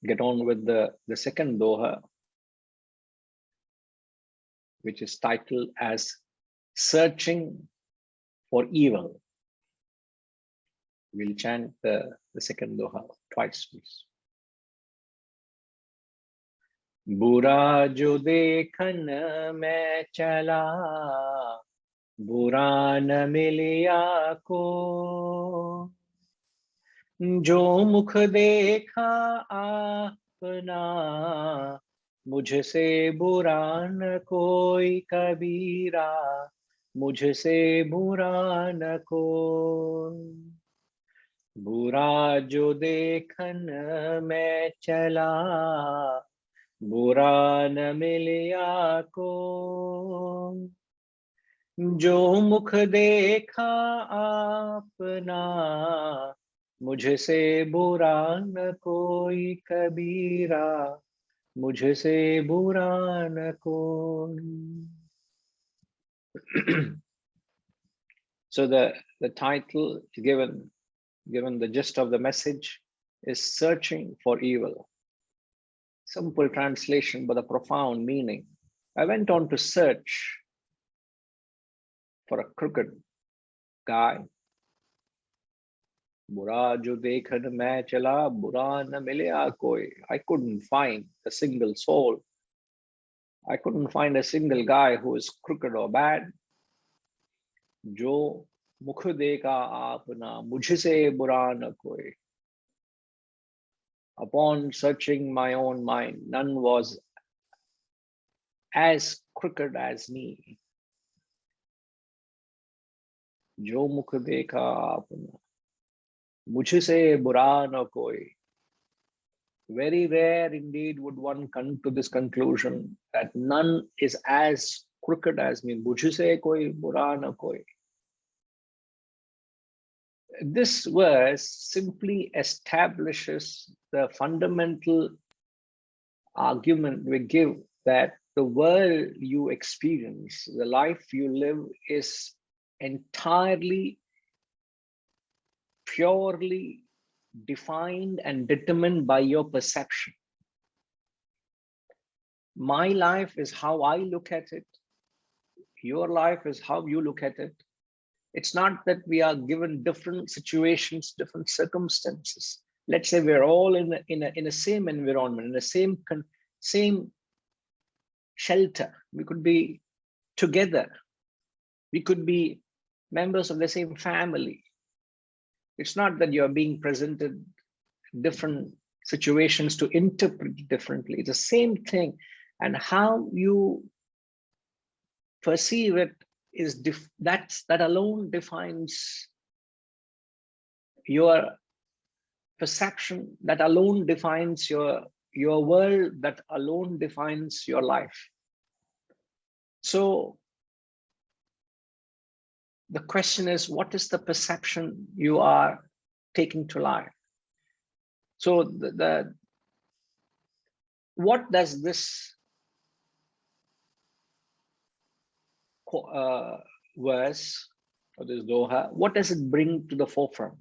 get on with the second doha, which is titled as Searching for Evil. We'll chant the second doha twice, please. बुरा जो देखन मैं चला, बुरा न मिलिया को, जो मुख देखा अपना, मुझसे बुरा न कोई कबीरा, मुझसे बुरा न कोई। बुरा जो देखन मैं चला, बुरा न मिलिया को, जो मुख देखा अपना, मुझसे बुरा न कोई कबीरा, मुझसे बुरा न कोई। So the title given the gist of the message is Searching for Evil. Simple translation, but a profound meaning. I went on to search for a crooked guy. Bura jo dekhan main chala, bura na milya koi. I couldn't find a single soul. I couldn't find a single guy who is crooked or bad. Jo mukh dekha apna, mujhse bura na koi. Upon searching my own mind, none was as crooked as me. Jo mukh dekha apna, mujhse bura na koi. Very rare indeed would one come to this conclusion that none is as crooked as me. Mujhse koi bura na koi. This verse simply establishes the fundamental argument we give that the world you experience, the life you live, is entirely, purely defined and determined by your perception. My life is how I look at it. Your life is how you look at it. It's not that we are given different situations, different circumstances. Let's say we're all in a same environment, in the same shelter. We could be together. We could be members of the same family. It's not that you're being presented different situations to interpret differently. It's the same thing. And how you perceive it is that alone defines your perception, that alone defines your world, that alone defines your life. So the question is, what is the perception you are taking to life? So what does this verse or this doha, what does it bring to the forefront?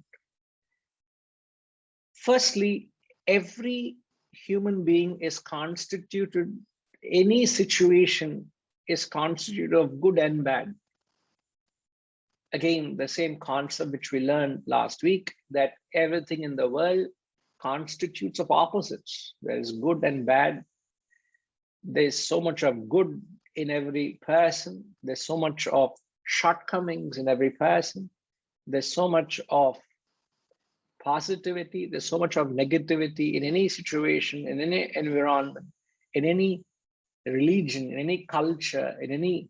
Firstly, every human being is constituted, any situation is constituted of good and bad. Again, the same concept which we learned last week, that everything in the world constitutes of opposites. There is good and bad. There's so much of good in every person. There's so much of shortcomings in every person. There's so much of positivity. There's so much of negativity in any situation, in any environment, in any religion, in any culture, in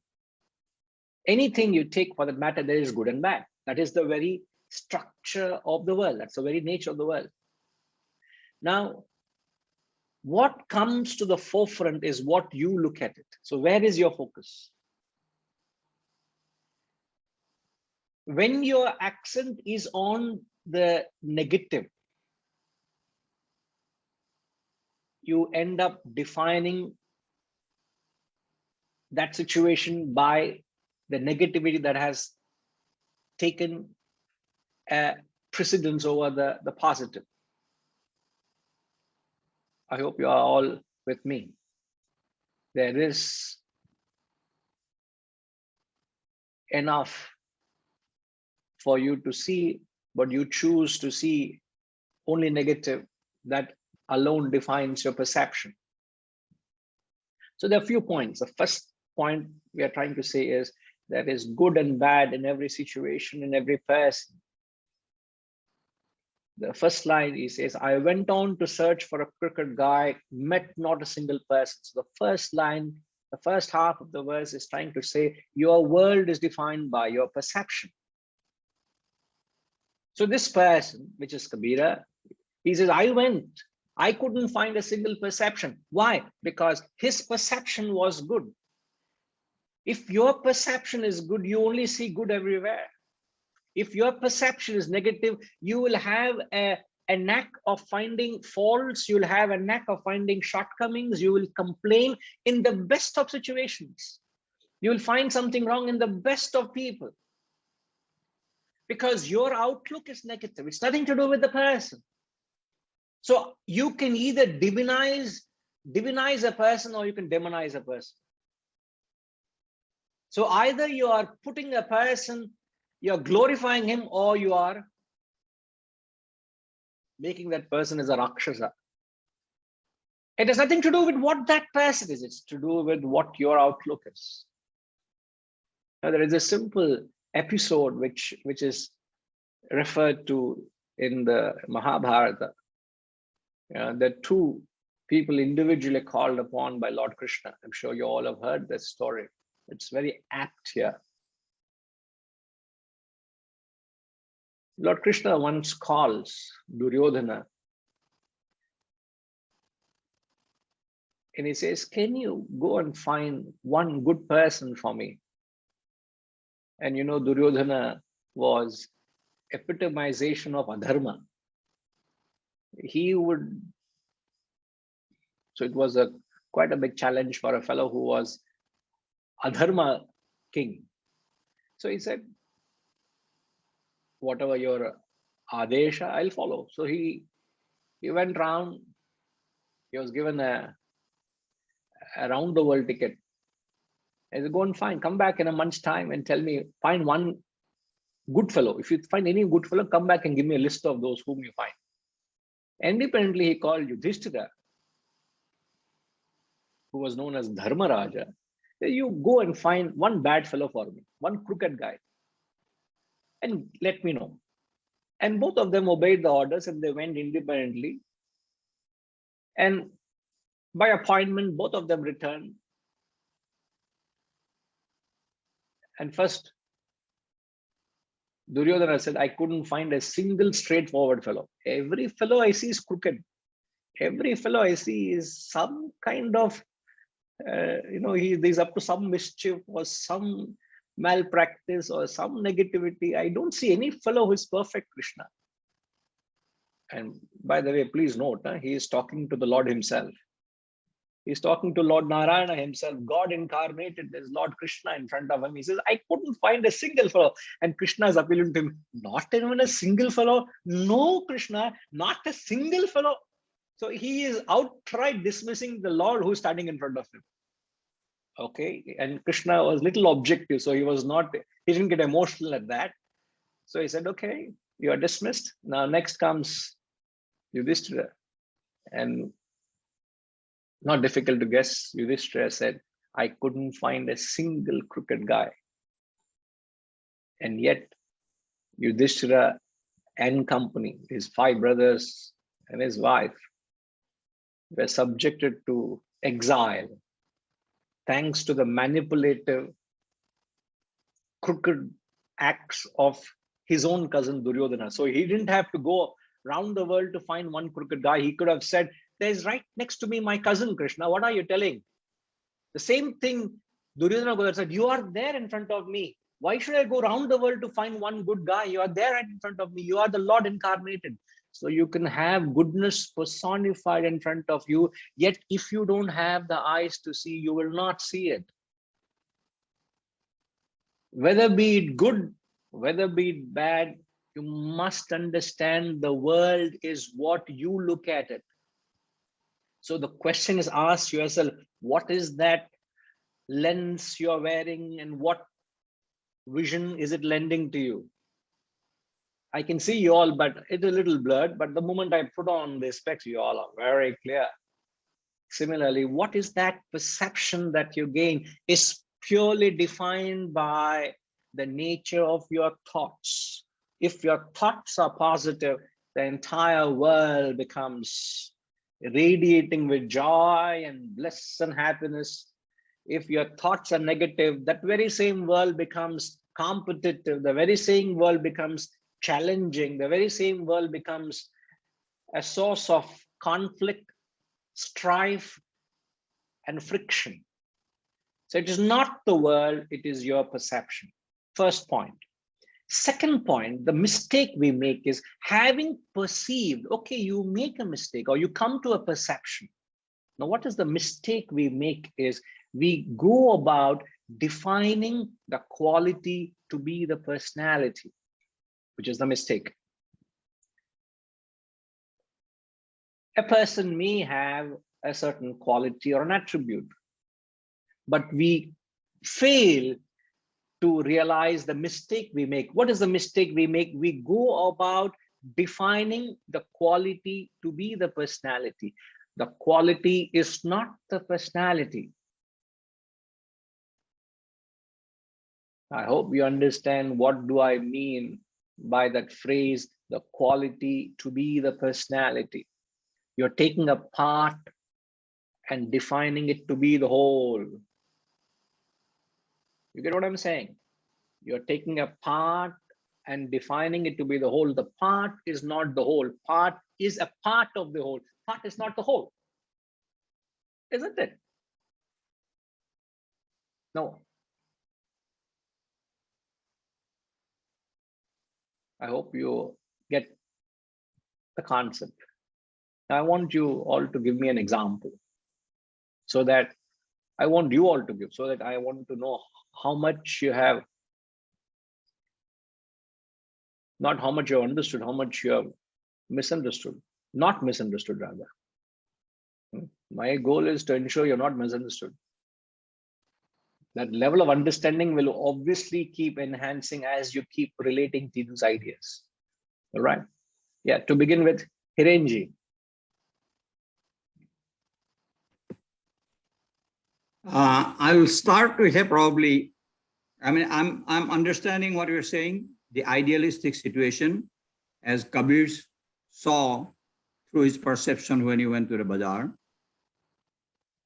anything you take for that matter, there is good and bad. That is the very structure of the world. That's the very nature of the world. Now, what comes to the forefront is what you look at it. So where is your focus? When your accent is on the negative, you end up defining that situation by the negativity that has taken precedence over the positive. I hope you are all with me. There is enough for you to see, but you choose to see only negative. That alone defines your perception. So there are a few points. The first point we are trying to say is there is good and bad in every situation, in every person. The first line, he says, I went on to search for a crooked guy, met not a single person. So the first line, the first half of the verse is trying to say your world is defined by your perception. So this person, which is Kabir, he says, I couldn't find a single perception. Why? Because his perception was good. If your perception is good, you only see good everywhere. If your perception is negative, you will have a knack of finding faults. You'll have a knack of finding shortcomings. You will complain in the best of situations. You will find something wrong in the best of people. Because your outlook is negative. It's nothing to do with the person. So you can either divinize a person or you can demonize a person. So either you are putting a person, you're glorifying him, or you are making that person as a Rakshasa. It has nothing to do with what that person is. It's to do with what your outlook is. Now, there is a simple episode which is referred to in the Mahabharata. The two people individually called upon by Lord Krishna. I'm sure you all have heard this story. It's very apt here. Lord Krishna once calls Duryodhana and he says, can you go and find one good person for me? And you know, Duryodhana was epitomization of adharma. He would, so it was quite a big challenge for a fellow who was adharma king. So he said, whatever your adesha, I'll follow. So he went round. He was given a round the world ticket. I said, go and come back in a month's time and tell me, find one good fellow. If you find any good fellow, come back and give me a list of those whom you find. Independently, he called Yudhishthira, who was known as Dharmaraja. You go and find one bad fellow for me, one crooked guy, and let me know. And both of them obeyed the orders and they went independently. And by appointment, both of them returned. And first, Duryodhana said, I couldn't find a single straightforward fellow. Every fellow I see is crooked. Every fellow I see is some kind of, he's up to some mischief or some malpractice or some negativity. I don't see any fellow who is perfect, Krishna. And by the way, please note, he is talking to the Lord himself. He's talking to Lord Narayana himself, God incarnated. There's Lord Krishna in front of him. He says, I couldn't find a single fellow. And Krishna is appealing to him, not even a single fellow. No, Krishna, not a single fellow. So he is outright dismissing the Lord who's standing in front of him. Okay. And Krishna was little objective. So he didn't get emotional at that. So he said, okay, you are dismissed. Now next comes Yudhishthira. And not difficult to guess, Yudhishthira said, I couldn't find a single crooked guy. And yet, Yudhishthira and company, his 5 brothers and his wife, were subjected to exile thanks to the manipulative, crooked acts of his own cousin Duryodhana. So he didn't have to go around the world to find one crooked guy. He could have said, there's right next to me my cousin Krishna. What are you telling? The same thing Duryodhana could have said, you are there in front of me. Why should I go around the world to find one good guy? You are there right in front of me. You are the Lord incarnated. So you can have goodness personified in front of you. Yet if you don't have the eyes to see, you will not see it. Whether be it good, whether be it bad, you must understand the world is what you look at it. So the question is, ask yourself, what is that lens you're wearing and what vision is it lending to you? I can see you all, but it's a little blurred. But the moment I put on the specs, you all are very clear. Similarly, what is that perception that you gain is purely defined by the nature of your thoughts. If your thoughts are positive, the entire world becomes radiating with joy and bliss and happiness. If your thoughts are negative, that very same world becomes competitive. The very same world becomes challenging. The very same world becomes a source of conflict, strife, and friction. So it is not the world, it is your perception. First point. Second point, the mistake we make is having perceived, okay, you make a mistake or you come to a perception. Now, what is the mistake we make is we go about defining the quality to be the personality, which is the mistake. A person may have a certain quality or an attribute, but we fail to realize the mistake we make. What is the mistake we make? We go about defining the quality to be the personality. The quality is not the personality. I hope you understand what do I mean by that phrase, the quality to be the personality. You're taking a part and defining it to be the whole. You get what I'm saying? You're taking a part and defining it to be the whole. The part is not the whole. Part is a part of the whole. Part is not the whole. Isn't it? No. I hope you get the concept. Now, I want you all to give me an example so that I want you all to give, so that I want to know how much you have, not how much you have understood, how much you have misunderstood, not misunderstood rather. My goal is to ensure you're not misunderstood. That level of understanding will obviously keep enhancing as you keep relating to these ideas. All right. Yeah, to begin with, Hirenji. I will start with a probably, I mean, I'm understanding what you're saying, the idealistic situation as Kabir saw through his perception when he went to the bazaar.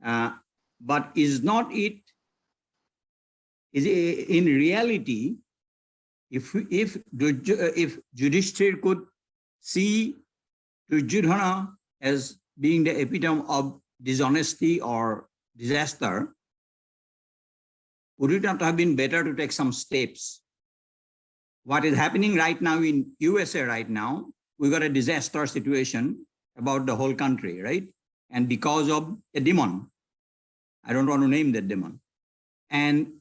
But is in reality, if Yudhishthir could see Duryodhana as being the epitome of dishonesty or disaster, would it not have been better to take some steps? What is happening right now in USA right now, we got a disaster situation about the whole country, right? And because of a demon, I don't want to name that demon. And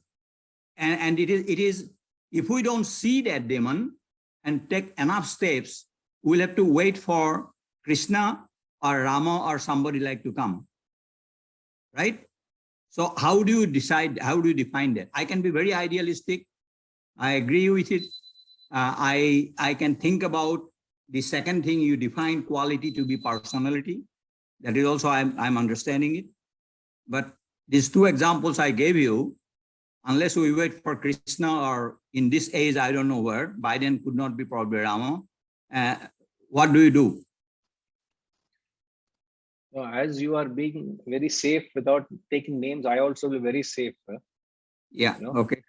it is, if we don't see that demon and take enough steps, we'll have to wait for Krishna or Rama or somebody like to come, right? So how do you decide, how do you define that? I can be very idealistic. I agree with it. I can think about the second thing you define quality to be personality. That is also, I'm understanding it. But these two examples I gave you, unless we wait for Krishna or in this age, I don't know where, Biden could not be probably Rama. What do you do? As you are being very safe without taking names, I also be very safe. Yeah, you know? Okay.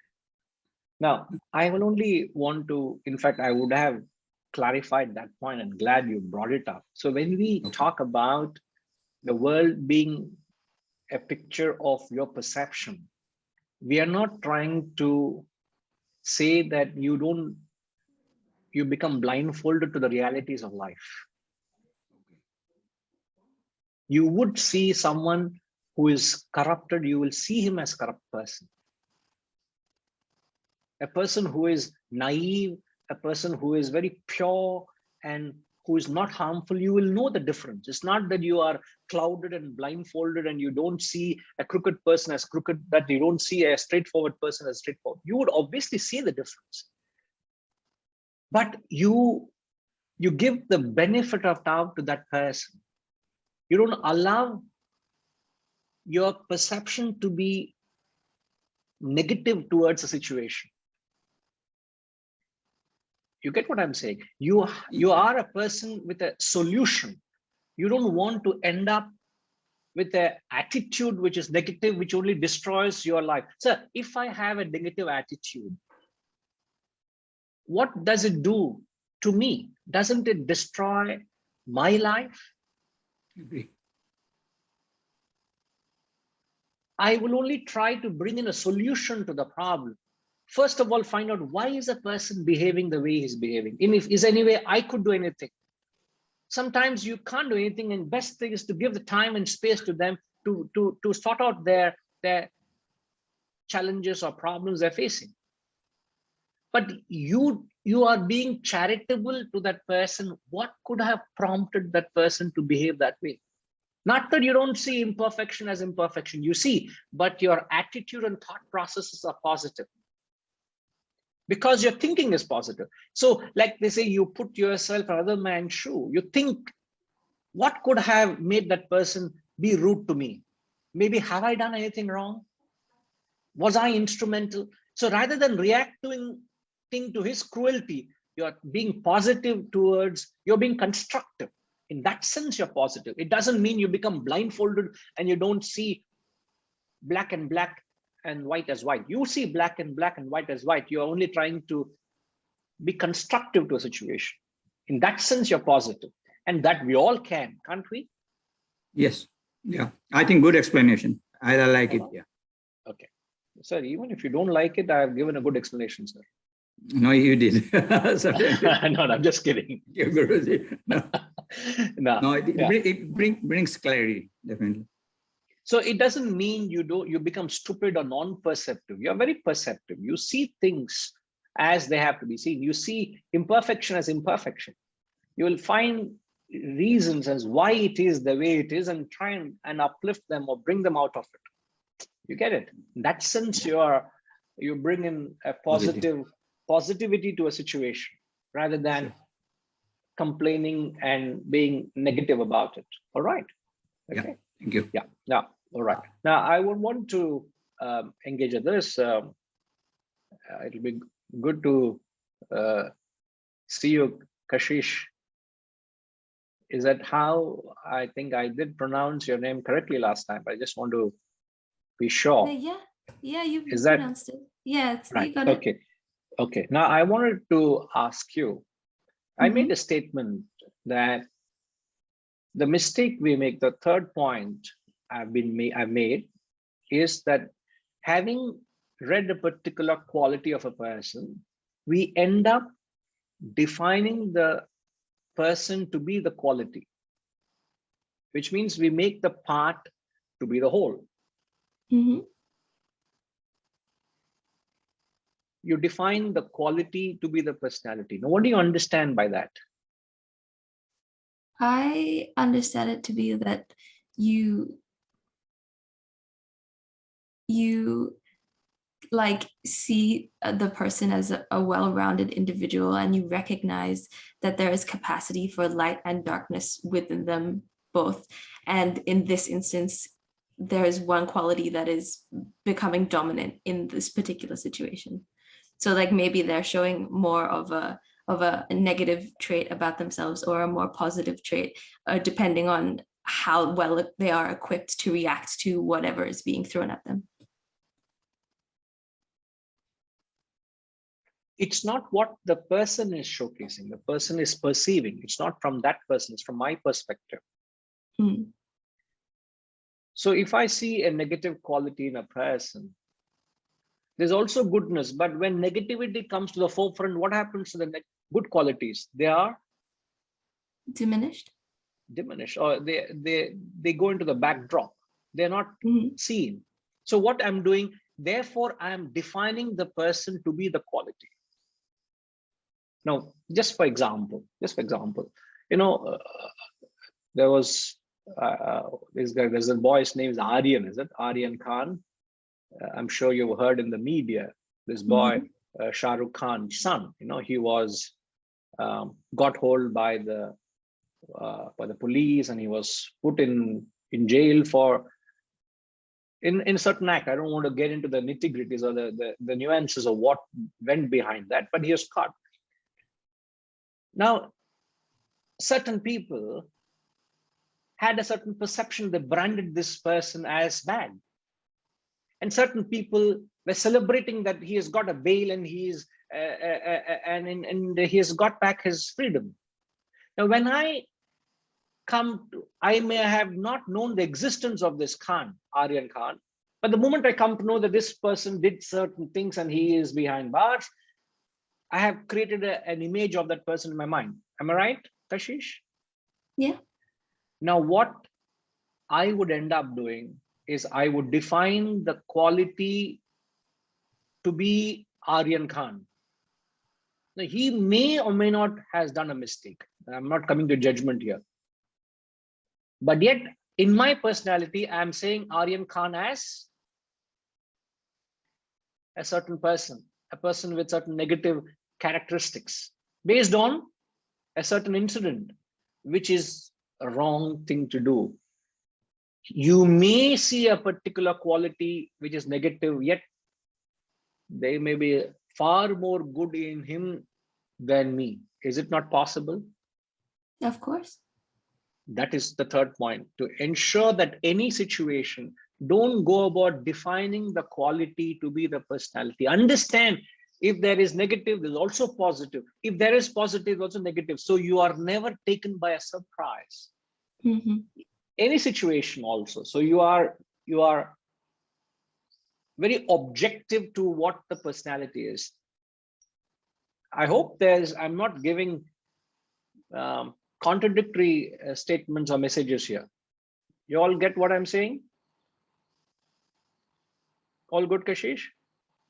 Now, I will only want to, in fact, I would have clarified that point and glad you brought it up. So when we talk about the world being a picture of your perception, we are not trying to say that you become blindfolded to the realities of life. You would see someone who is corrupted, you will see him as a corrupt person. A person who is naive, a person who is very pure and who is not harmful, you will know the difference. It's not that you are clouded and blindfolded and you don't see a crooked person as crooked, that you don't see a straightforward person as straightforward. You would obviously see the difference. But you give the benefit of doubt to that person. You don't allow your perception to be negative towards a situation. You get what I'm saying? You are a person with a solution. You don't want to end up with an attitude which is negative, which only destroys your life. So if I have a negative attitude, what does it do to me? Doesn't it destroy my life? I will only try to bring in a solution to the problem. First of all, find out why is a person behaving the way he's behaving. And if is any way I could do anything. Sometimes you can't do anything, and best thing is to give the time and space to them to sort out their challenges or problems they're facing. But you are being charitable to that person. What could have prompted that person to behave that way? Not that you don't see imperfection as imperfection, you see, but your attitude and thought processes are positive because your thinking is positive. So like they say, you put yourself in another man's shoe. You think, what could have made that person be rude to me? Maybe have I done anything wrong? Was I instrumental? So rather than reacting to his cruelty, you're being positive towards, you're being constructive. In that sense, you're positive. It doesn't mean you become blindfolded and you don't see black and white as white. You see black and white as white. You're only trying to be constructive to a situation. In that sense, you're positive. And that we all can, can't we? Yes. Yeah. I think good explanation. I like it. Yeah. Okay. Sir, even if you don't like it, I have given a good explanation, sir. No, you did. No, I'm just kidding. No, no, it brings clarity, definitely. So it doesn't mean you become stupid or non-perceptive. You're very perceptive. You see things as they have to be seen. You see imperfection as imperfection. You will find reasons as why it is the way it is and try and uplift them or bring them out of it. You get it? In that sense, you bring in a positivity to a situation rather than complaining and being negative about it. All right. Okay. Yeah. Thank you. Yeah. Yeah. All right. Now I would want to engage in this. It'll be good to see you, Kashish. Is that how I think I did pronounce your name correctly last time? I just want to be sure. Yeah, you pronounced it. Yeah, right? You got it. Okay. Okay. Now I wanted to ask you. I made a statement that the mistake we make, the third point I've made, is that having read a particular quality of a person, we end up defining the person to be the quality, which means we make the part to be the whole. You define the quality to be the personality. Now, what do you understand by that? I understand it to be that you like see the person as a well-rounded individual, and you recognize that there is capacity for light and darkness within them both. And in this instance, there is one quality that is becoming dominant in this particular situation. So like maybe they're showing more of a negative trait about themselves or a more positive trait, depending on how well they are equipped to react to whatever is being thrown at them. It's not what the person is showcasing, the person is perceiving. It's not from that person, it's from my perspective. So if I see a negative quality in a person, there's also goodness, but when negativity comes to the forefront, what happens to the good qualities? They are diminished, or they go into the backdrop. They're not seen. So what I'm doing, therefore, I am defining the person to be the quality. Now, just for example, You know, there was this guy, there's a boy's name is Aryan, is it? Aryan Khan. I'm sure you've heard in the media, this boy, Shah Rukh Khan's son, you know, he was got hold by the police, and he was put in jail for in certain act. I don't want to get into the nitty-gritties or the nuances of what went behind that, but he was caught. Now, certain people had a certain perception. They branded this person as bad, and certain people were celebrating that he has got a bail and he is and he has got back his freedom. Now, when I may have not known the existence of this Khan, Aryan Khan, but the moment I come to know that this person did certain things and he is behind bars, I have created an image of that person in my mind. Am I right, Kashish? Yeah. Now, what I would end up doing is I would define the quality to be Aryan Khan. Now, he may or may not has done a mistake. I'm not coming to judgment here. But yet, in my personality, I'm saying Aryan Khan as a certain person, a person with certain negative characteristics, based on a certain incident, which is a wrong thing to do. You may see a particular quality which is negative, yet there may be far more good in him than me. Is it not possible? Of course. That is the third point, to ensure that any situation, don't go about defining the quality to be the personality. Understand, if there is negative, there's also positive. If there is positive, also negative. So you are never taken by a surprise. Any situation also. So you are very objective to what the personality is. I hope I'm not giving contradictory statements or messages here. You all get what I'm saying? All good, Kashish?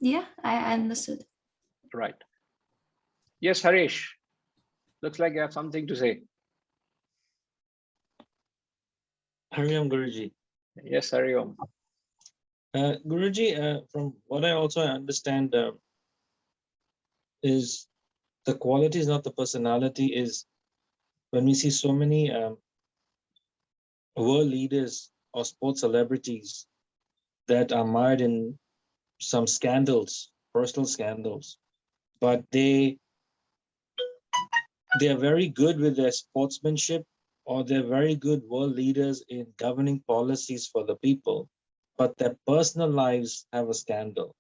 Yeah, I understood. Right. Yes, Harish. Looks like you have something to say. Hariom Guruji. Yes, Hariom. Guruji, from what I also understand is the quality is not the personality, is when we see so many world leaders or sports celebrities that are mired in some scandals, personal scandals, but they are very good with their sportsmanship, or they're very good world leaders in governing policies for the people, but their personal lives have a scandal.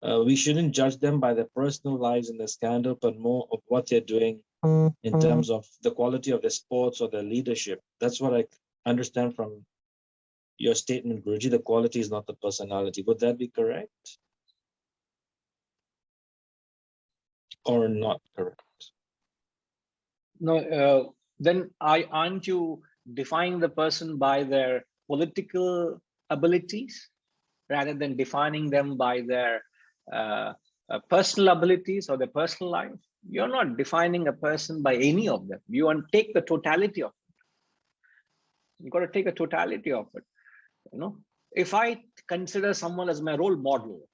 We shouldn't judge them by their personal lives and their scandal, but more of what they're doing in terms of the quality of their sports or their leadership. That's what I understand from your statement, Guruji. The quality is not the personality. Would that be correct? Or not correct? No, then aren't you defining the person by their political abilities rather than defining them by their personal abilities or their personal life? You're not defining a person by any of them. You want to take the totality of it. You've got to take the totality of it. You know, if I consider someone as my role model,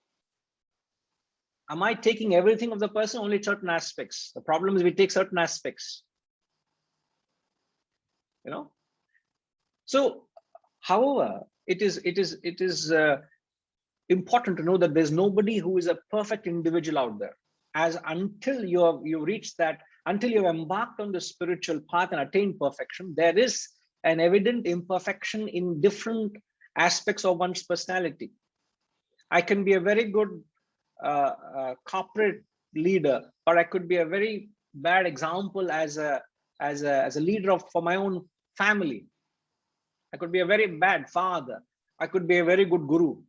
am I taking everything of the person? Only certain aspects. The problem is we take certain aspects. You know, so however, it is important to know that there's nobody who is a perfect individual out there. As until you reach that, until you've embarked on the spiritual path and attained perfection, there is an evident imperfection in different aspects of one's personality. I can be a very good corporate leader, or I could be a very bad example as a leader for my own family. I could be a very bad father. I could be a very good guru.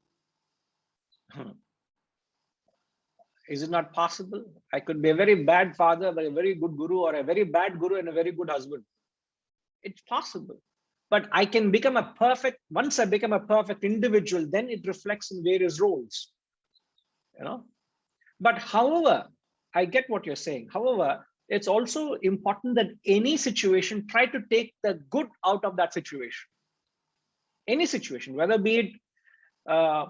Is it not possible? I could be a very bad father, but a very good guru, or a very bad guru and a very good husband. It's possible. But I can become a perfect, once I become a perfect individual, then it reflects in various roles. You know? But however, I get what you're saying. However, it's also important that any situation, try to take the good out of that situation. Any situation, whether be it a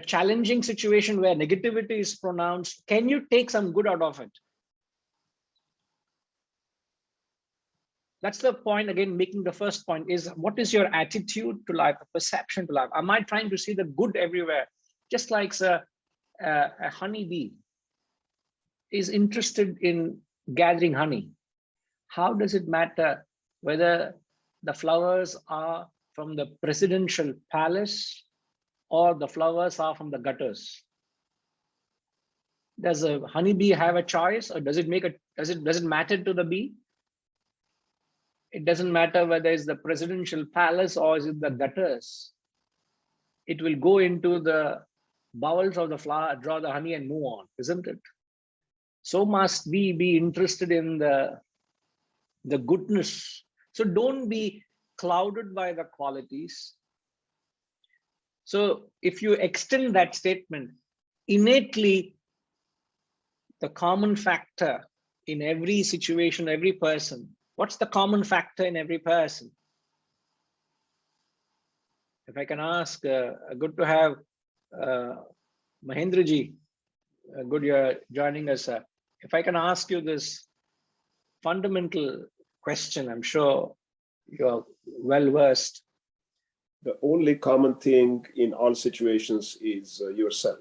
challenging situation where negativity is pronounced, can you take some good out of it? That's the point, again, making the first point is, what is your attitude to life, a perception to life? Am I trying to see the good everywhere? Just like a honeybee is interested in gathering honey. How does it matter whether the flowers are from the presidential palace or the flowers are from the gutters? Does a honeybee have a choice, or does it matter to the bee? It doesn't matter whether it's the presidential palace or is it the gutters. It will go into the bowels of the flower, draw the honey and move on, isn't it? So must we be interested in the goodness. So don't be clouded by the qualities. So if you extend that statement, innately, the common factor in every situation, every person, what's the common factor in every person? If I can ask, good to have Mahendraji, good you're joining us. If I can ask you this fundamental question, I'm sure you're well versed. The only common thing in all situations is yourself.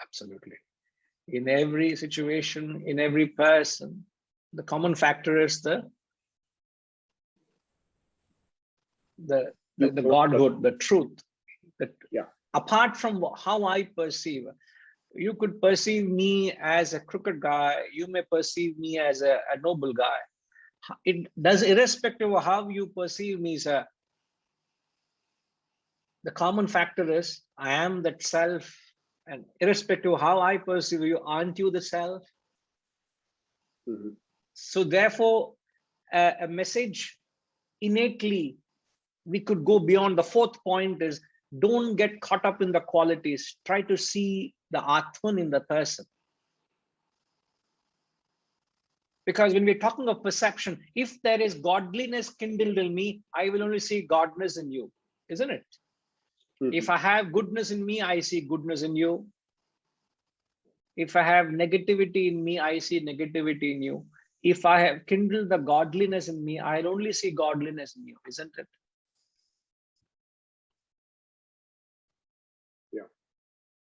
Absolutely. In every situation, in every person, the common factor is the Godhood, the truth. Yeah. Apart from how I perceive, you could perceive me as a crooked guy, you may perceive me as a noble guy. It does, irrespective of how you perceive me, sir. The common factor is I am that self, and irrespective of how I perceive you, aren't you the self? Mm-hmm. So therefore, a message innately, we could go beyond. The fourth point is, don't get caught up in the qualities. Try to see the Atman in the person. Because when we're talking of perception, if there is godliness kindled in me, I will only see godness in you, isn't it? Mm-hmm. If I have goodness in me, I see goodness in you. If I have negativity in me, I see negativity in you. If I have kindled the godliness in me, I'll only see godliness in you, isn't it? Yeah.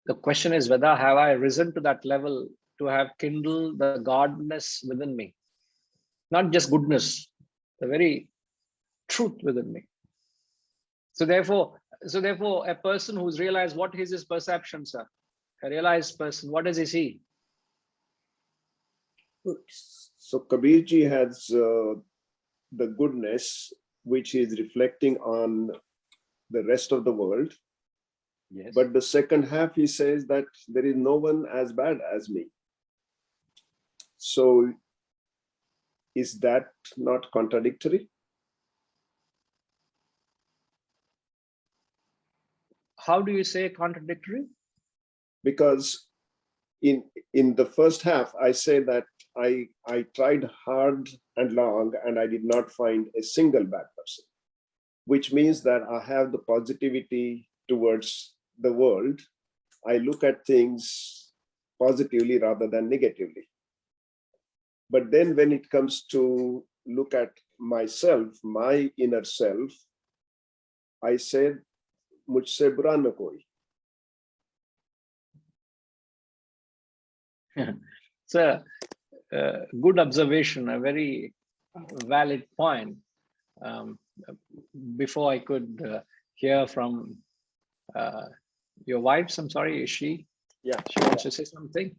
The question is whether have I risen to that level to have kindled the godness within me, not just goodness, the very truth within me. So therefore, a person who's realized what is his perception, sir, a realized person, what does he see? So Kabirji has the goodness which is reflecting on the rest of the world. Yes. But the second half, he says that there is no one as bad as me. So is that not contradictory? How do you say contradictory? Because in the first half, I say that I tried hard and long and I did not find a single bad person, which means that I have the positivity towards the world. I look at things positively rather than negatively. But then when it comes to look at myself, my inner self, I said, mujhse bura na koi. So, good observation, a very valid point. Before I could hear from your wife, I'm sorry, is she? Yeah. She wants to say something?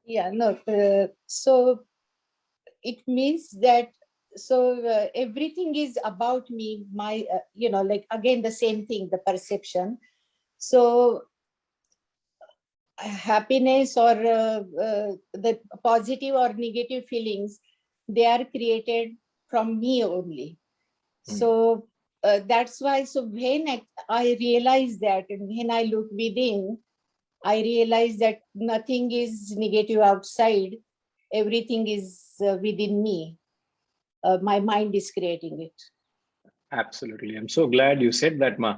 Yeah, no. So it means that, everything is about me, my, like again, the same thing, the perception. So happiness or the positive or negative feelings, they are created from me only. So that's why, so when I realize that, and when I look within, I realize that nothing is negative outside. Everything is within me. My mind is creating it. Absolutely. I'm so glad you said that, Ma.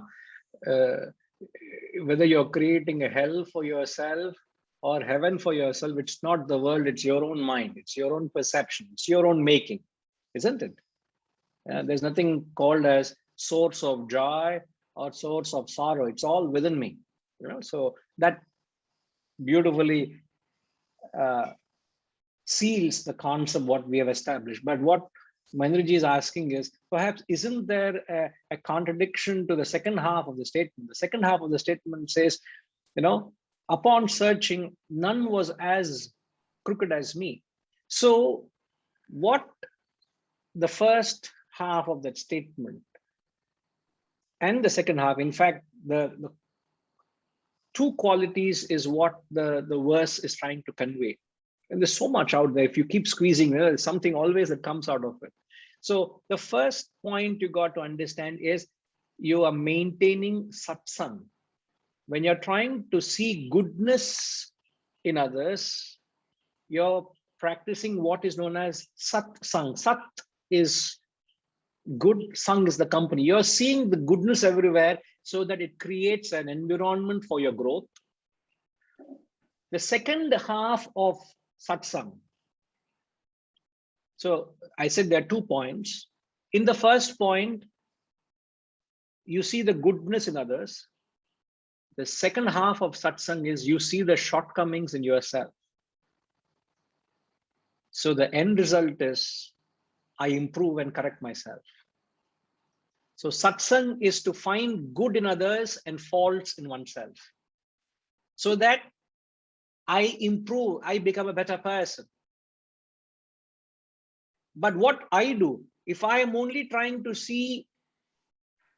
Whether you're creating a hell for yourself or heaven for yourself, it's not the world, it's your own mind, it's your own perception, it's your own making, isn't it? There's nothing called as source of joy or source of sorrow. It's all within me. So that beautifully seals the concept what we have established. But what Mahendraji is asking is, perhaps isn't there a contradiction to the second half of the statement? The second half of the statement says, upon searching, none was as crooked as me. So what the first half of that statement and the second half, in fact, the two qualities is what the verse is trying to convey. And there's so much out there. If you keep squeezing, there's something always that comes out of it. So the first point you got to understand is you are maintaining satsang. When you're trying to see goodness in others, you're practicing what is known as satsang. Sat is good, sang is the company. You're seeing the goodness everywhere so that it creates an environment for your growth. The second half of satsang. So I said there are 2 points. In the first point, you see the goodness in others. The second half of satsang is you see the shortcomings in yourself. So the end result is I improve and correct myself. So satsang is to find good in others and faults in oneself, so that I improve, I become a better person. But what I do, if I am only trying to see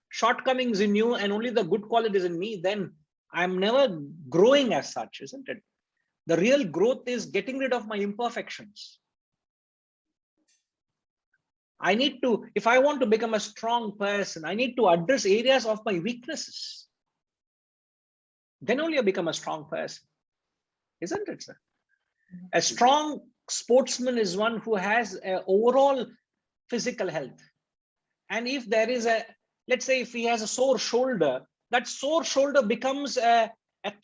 shortcomings in you and only the good qualities in me, then I'm never growing as such, isn't it? The real growth is getting rid of my imperfections. I need to, if I want to become a strong person, I need to address areas of my weaknesses. Then only I become a strong person, isn't it, sir? A strong sportsman is one who has an overall physical health. And if there is let's say if he has a sore shoulder, that sore shoulder becomes a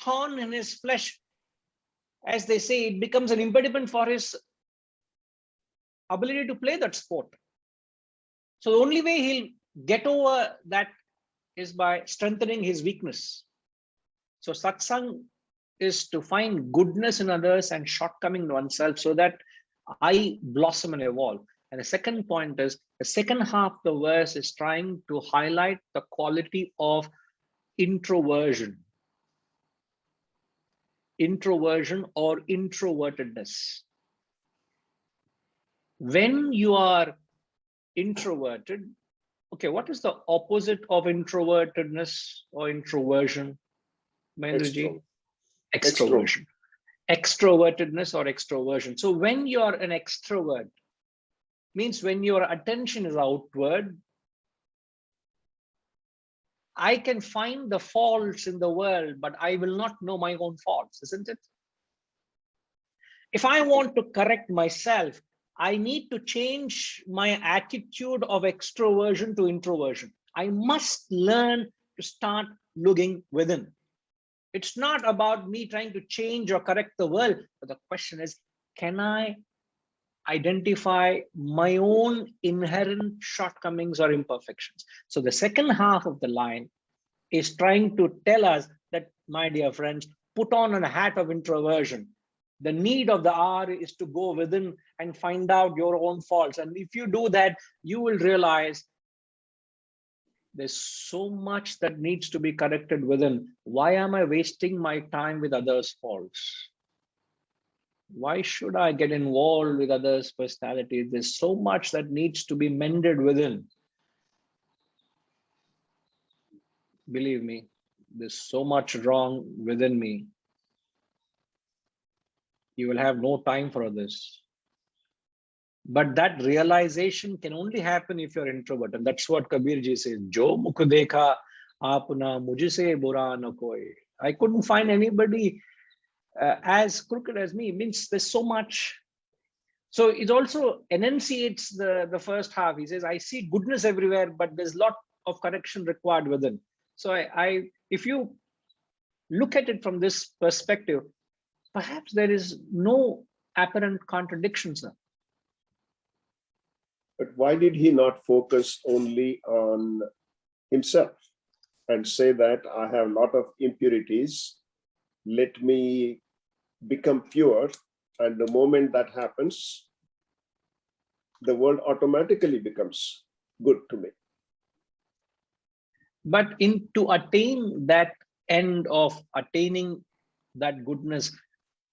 thorn in his flesh. As they say, it becomes an impediment for his ability to play that sport. So the only way he'll get over that is by strengthening his weakness. So satsang is to find goodness in others and shortcoming in oneself so that I blossom and evolve. And the second point is, the second half of the verse is trying to highlight the quality of introversion. Introversion or introvertedness. When you are introverted, okay, what is the opposite of introvertedness or introversion, Mahendraji? Extroversion. Extrovertedness or extroversion. So when you are an extrovert, means when your attention is outward, I can find the faults in the world, but I will not know my own faults, isn't it? If I want to correct myself, I need to change my attitude of extroversion to introversion. I must learn to start looking within. It's not about me trying to change or correct the world, but the question is, can I identify my own inherent shortcomings or imperfections? So the second half of the line is trying to tell us that, my dear friends, put on a hat of introversion. The need of the hour is to go within and find out your own faults. And if you do that, you will realize there's so much that needs to be corrected within. Why am I wasting my time with others' faults? Why should I get involved with others' personalities? There's so much that needs to be mended within. Believe me, there's so much wrong within me. You will have no time for this. But that realization can only happen if you're introvert. And that's what Kabir ji says, Jo mukh dekha apna mujhse bura na koi. I couldn't find anybody as crooked as me. It means there's so much. So it also enunciates the first half. He says, I see goodness everywhere, but there's a lot of correction required within. So if you look at it from this perspective, perhaps there is no apparent contradictions now. But why did he not focus only on himself and say that I have a lot of impurities, let me become pure, and the moment that happens, the world automatically becomes good to me? But to attain that end of attaining that goodness,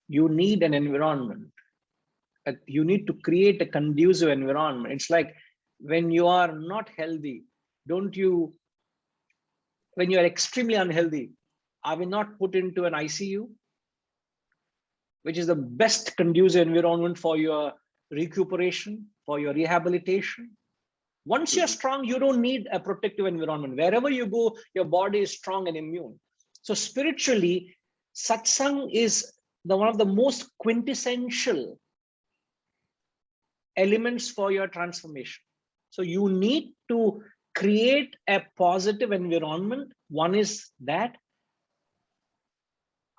you need an environment. You need to create a conducive environment. It's like when you are not healthy, when you are extremely unhealthy, are we not put into an ICU, which is the best conducive environment for your recuperation, for your rehabilitation? Once you're strong, you don't need a protective environment. Wherever you go, your body is strong and immune. So spiritually, satsang is one of the most quintessential elements for your transformation. So you need to create a positive environment. One is that.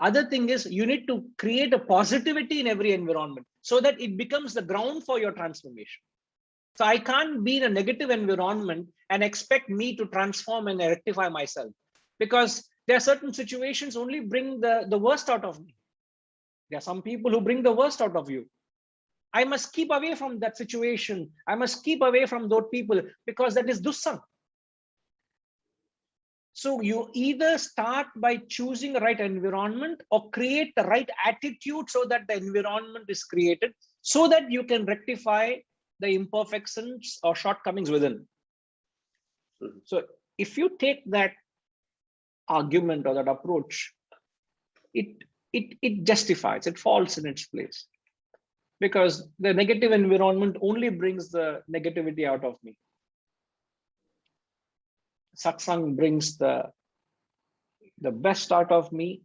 Other thing is you need to create a positivity in every environment so that it becomes the ground for your transformation. So I can't be in a negative environment and expect me to transform and rectify myself, because there are certain situations only bring the worst out of me. There are some people who bring the worst out of you. I must keep away from that situation. I must keep away from those people, because that is dussang. So you either start by choosing the right environment or create the right attitude so that the environment is created so that you can rectify the imperfections or shortcomings within. So if you take that argument or that approach, it justifies, it falls in its place, because the negative environment only brings the negativity out of me. Satsang brings the best out of me,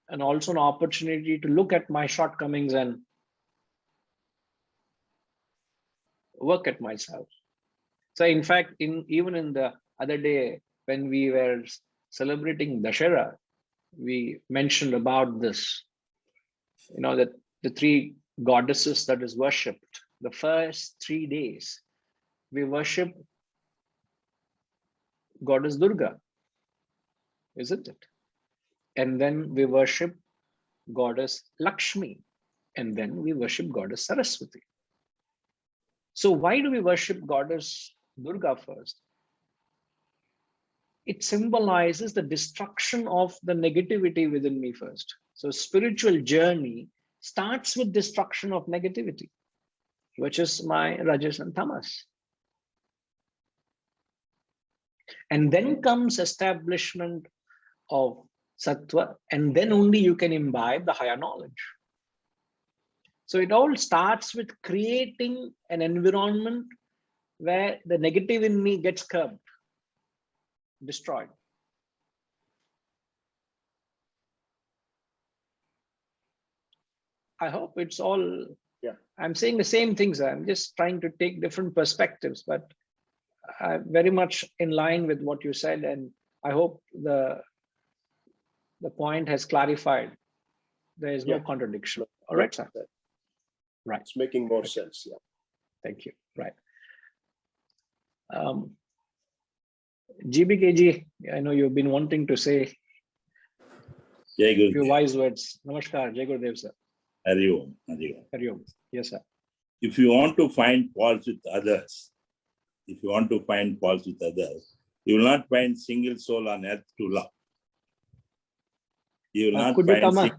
and also an opportunity to look at my shortcomings and work at myself. So in fact, even in the other day, when we were celebrating Dashera, we mentioned about this, that the three goddesses that is worshipped, the first 3 days, we worship Goddess Durga, isn't it? And then we worship Goddess Lakshmi, and then we worship Goddess Saraswati. So why do we worship Goddess Durga first? It symbolizes the destruction of the negativity within me first. So spiritual journey starts with destruction of negativity, which is my Rajas and Tamas. And then comes establishment of Sattva, and then only you can imbibe the higher knowledge. So it all starts with creating an environment where the negative in me gets curbed, destroyed. I hope it's all, I'm saying the same things. I'm just trying to take different perspectives, but I'm very much in line with what you said. And I hope the point has clarified. There is no contradiction. All right, sir. Right. It's making more sense. Yeah. Thank you. Right. GBKG, I know you've been wanting to say a few wise words. Namaskar, Jai Gurudev, sir. Hari Om, Hari Om. Hari Om. Yes, sir. If you want to find faults with others, you will not find single soul on earth to love. You will not find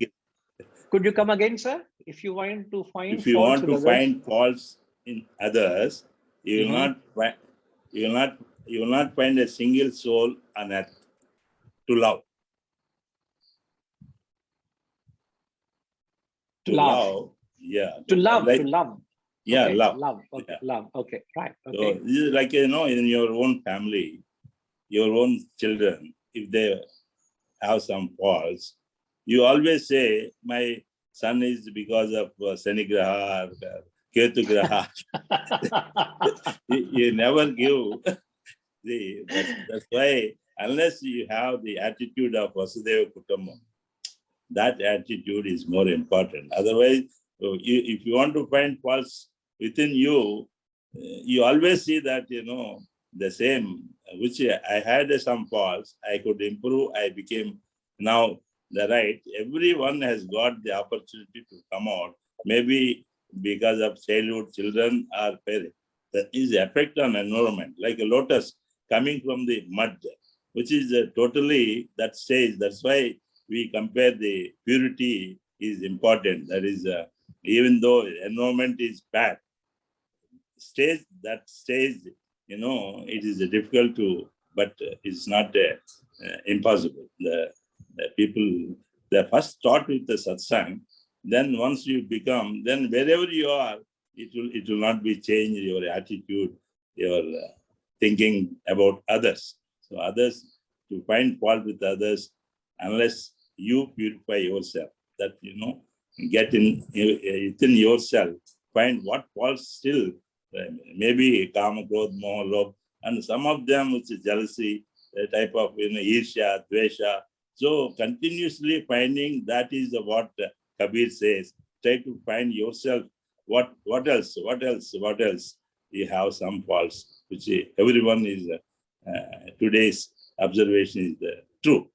Could you come again, sir? If you want to find if you want to find faults in others, you will not find a single soul on earth to love. To love. Yeah, okay. love. Okay, yeah. Love. Okay, right. Okay. So this is like, in your own family, your own children, if they have some faults, you always say, my son is because of Sanigraha or Ketu Graha. You never give that's why, unless you have the attitude of Vasudeva Kutumbam, that attitude is more important. Otherwise, if you want to find faults within you, you always see that, the same, which I had some faults, I could improve, I became now the right. Everyone has got the opportunity to come out, maybe because of childhood, children or parents. That is the effect on environment, like a lotus coming from the mud, which is totally that stage. That's why we compare the purity is important. That is, even though environment is bad, that stage, it is difficult to, but it's not impossible. The people, they first start with the satsang, then once you become, then wherever you are, it will not be changed, your attitude, your thinking about others. So others, to find fault with others, unless you purify yourself, that, get within yourself, find what faults still, maybe kama, krodh, moha, lobh, and some of them which is jealousy, a type of, irsha, dvesha. So continuously finding, that is what Kabir says. Try to find yourself. What else? You have some faults, which everyone is, today's observation is true.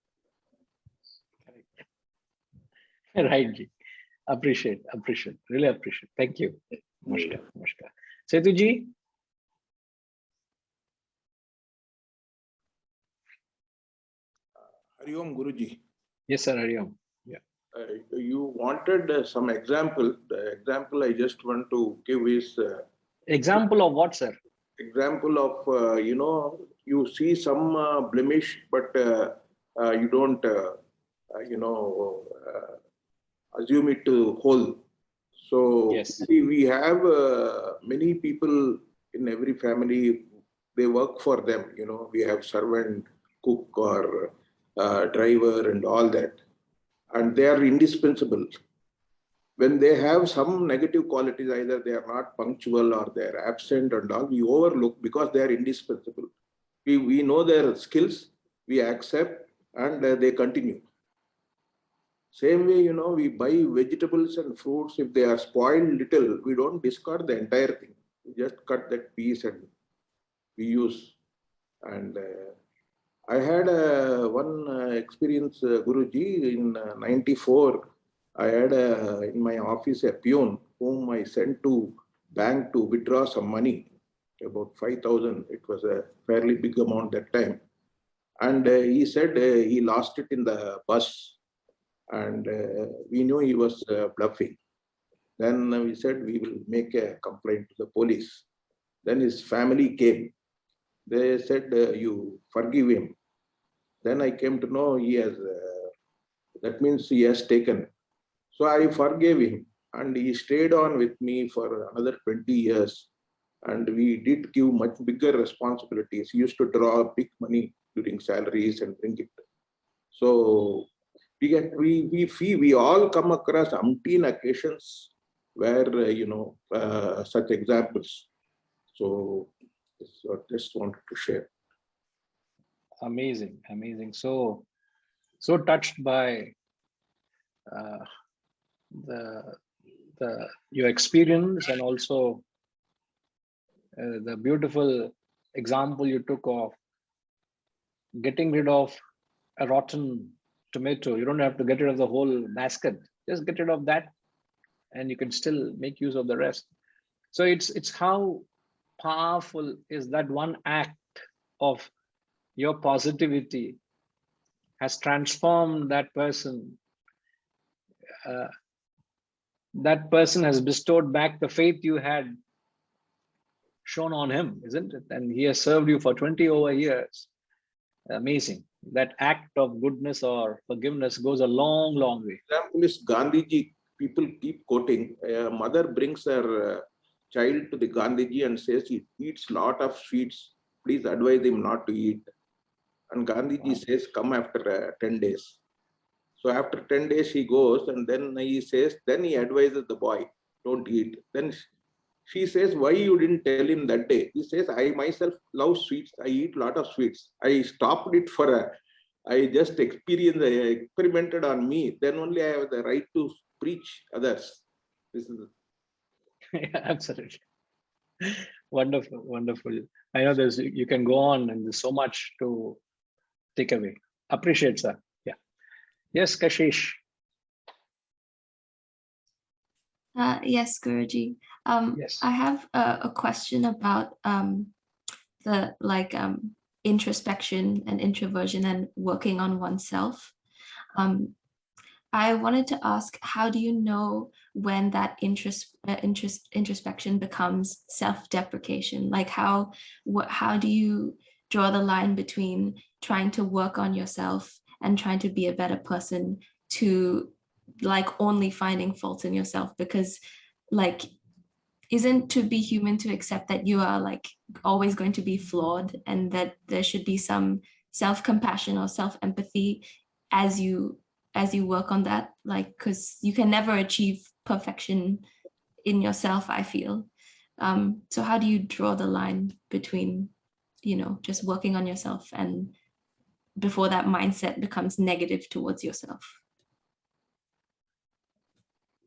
Right. Appreciate. Really appreciate. Thank you. Namaskar. Setuji? Hari Om Guruji. Yes, sir. Hari Om. Yeah. You wanted some example. The example I just want to give is Example of what, sir? example of you see some blemish, but you don't assume it to whole. So Yes. see, we have many people in every family. They work for them. We have servant, cook, or driver, and all that, and they are indispensable. When they have some negative qualities, either they are not punctual or they are absent and all, we overlook because they are indispensable. We know their skills, we accept, and they continue. Same way, we buy vegetables and fruits. If they are spoiled little, we don't discard the entire thing. We just cut that piece and we use. And I had one experience, Guruji, in '94. I had in my office a peon whom I sent to bank to withdraw some money, about 5,000. It was a fairly big amount that time. And he said he lost it in the bus. And we knew he was bluffing. Then we said we will make a complaint to the police. Then his family came. They said, you forgive him. Then I came to know he has, that means he has taken. So I forgave him, and he stayed on with me for another 20 years. And we did give much bigger responsibilities. He used to draw big money during salaries and bring it. So we all come across umpteen occasions where, such examples. So I just wanted to share. Amazing. So touched by your experience, and also the beautiful example you took of getting rid of a rotten tomato. You don't have to get rid of the whole basket. Just get rid of that, and you can still make use of the rest. So it's how powerful is that one act of your positivity has transformed that person. That person has bestowed back the faith you had shown on him, isn't it? And he has served you for 20 over years. Amazing. That act of goodness or forgiveness goes a long, long way. Example is Gandhiji. People keep quoting. A mother brings her child to the Gandhiji and says he eats a lot of sweets. Please advise him not to eat. And Gandhiji says, come after 10 days. So after 10 days, he goes and then he says, then he advises the boy, don't eat. Then she says, why you didn't tell him that day? He says, I myself love sweets. I eat a lot of sweets. I stopped it I just experienced, I experimented on me. Then only I have the right to preach others. This is Yeah, absolutely. Wonderful, wonderful. I know you can go on and there's so much to take away. Appreciate, sir. Yeah. Yes, Kashish. Yes, Guruji. Yes. I have a question about the introspection and introversion and working on oneself. I wanted to ask, how do you know when that introspection becomes self-deprecation? Like how do you draw the line between trying to work on yourself and trying to be a better person to only finding faults in yourself? Because isn't to be human to accept that you are always going to be flawed and that there should be some self-compassion or self-empathy as you work on that, because you can never achieve perfection in yourself, I feel. So how do you draw the line between, just working on yourself and before that mindset becomes negative towards yourself?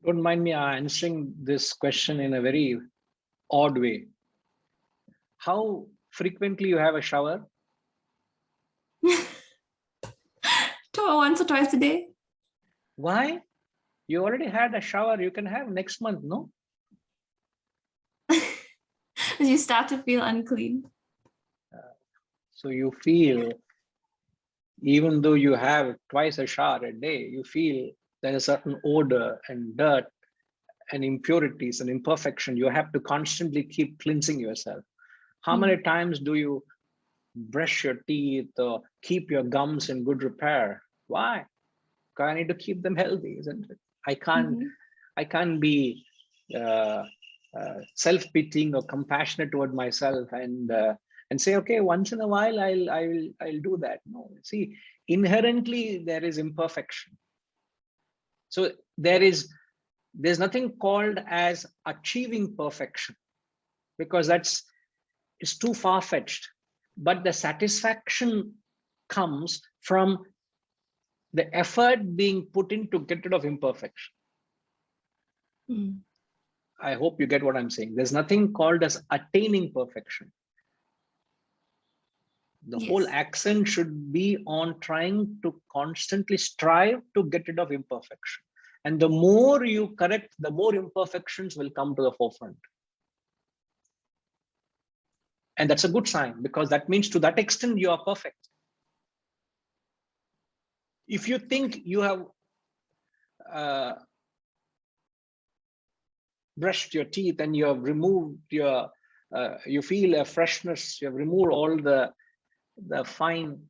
Don't mind me answering this question in a very odd way. How frequently you have a shower? Once or twice a day. Why? You already had a shower. You can have next month, no? You start to feel unclean. So you feel, even though you have twice a shower a day, you feel there's a certain odor and dirt and impurities and imperfection. You have to constantly keep cleansing yourself. How many times do you brush your teeth or keep your gums in good repair? Why? Because I need to keep them healthy, isn't it? I can't be self-pitying or compassionate toward myself and say, okay, once in a while I'll do that. No, see, inherently there is imperfection. So there's nothing called as achieving perfection, because it's too far-fetched. But the satisfaction comes from the effort being put in to get rid of imperfection. I hope you get what I'm saying. There's nothing called as attaining perfection. The whole accent should be on trying to constantly strive to get rid of imperfection. And the more you correct, the more imperfections will come to the forefront. And that's a good sign, because that means to that extent you are perfect. If you think you have brushed your teeth and you have removed your, you feel a freshness, you have removed all the fine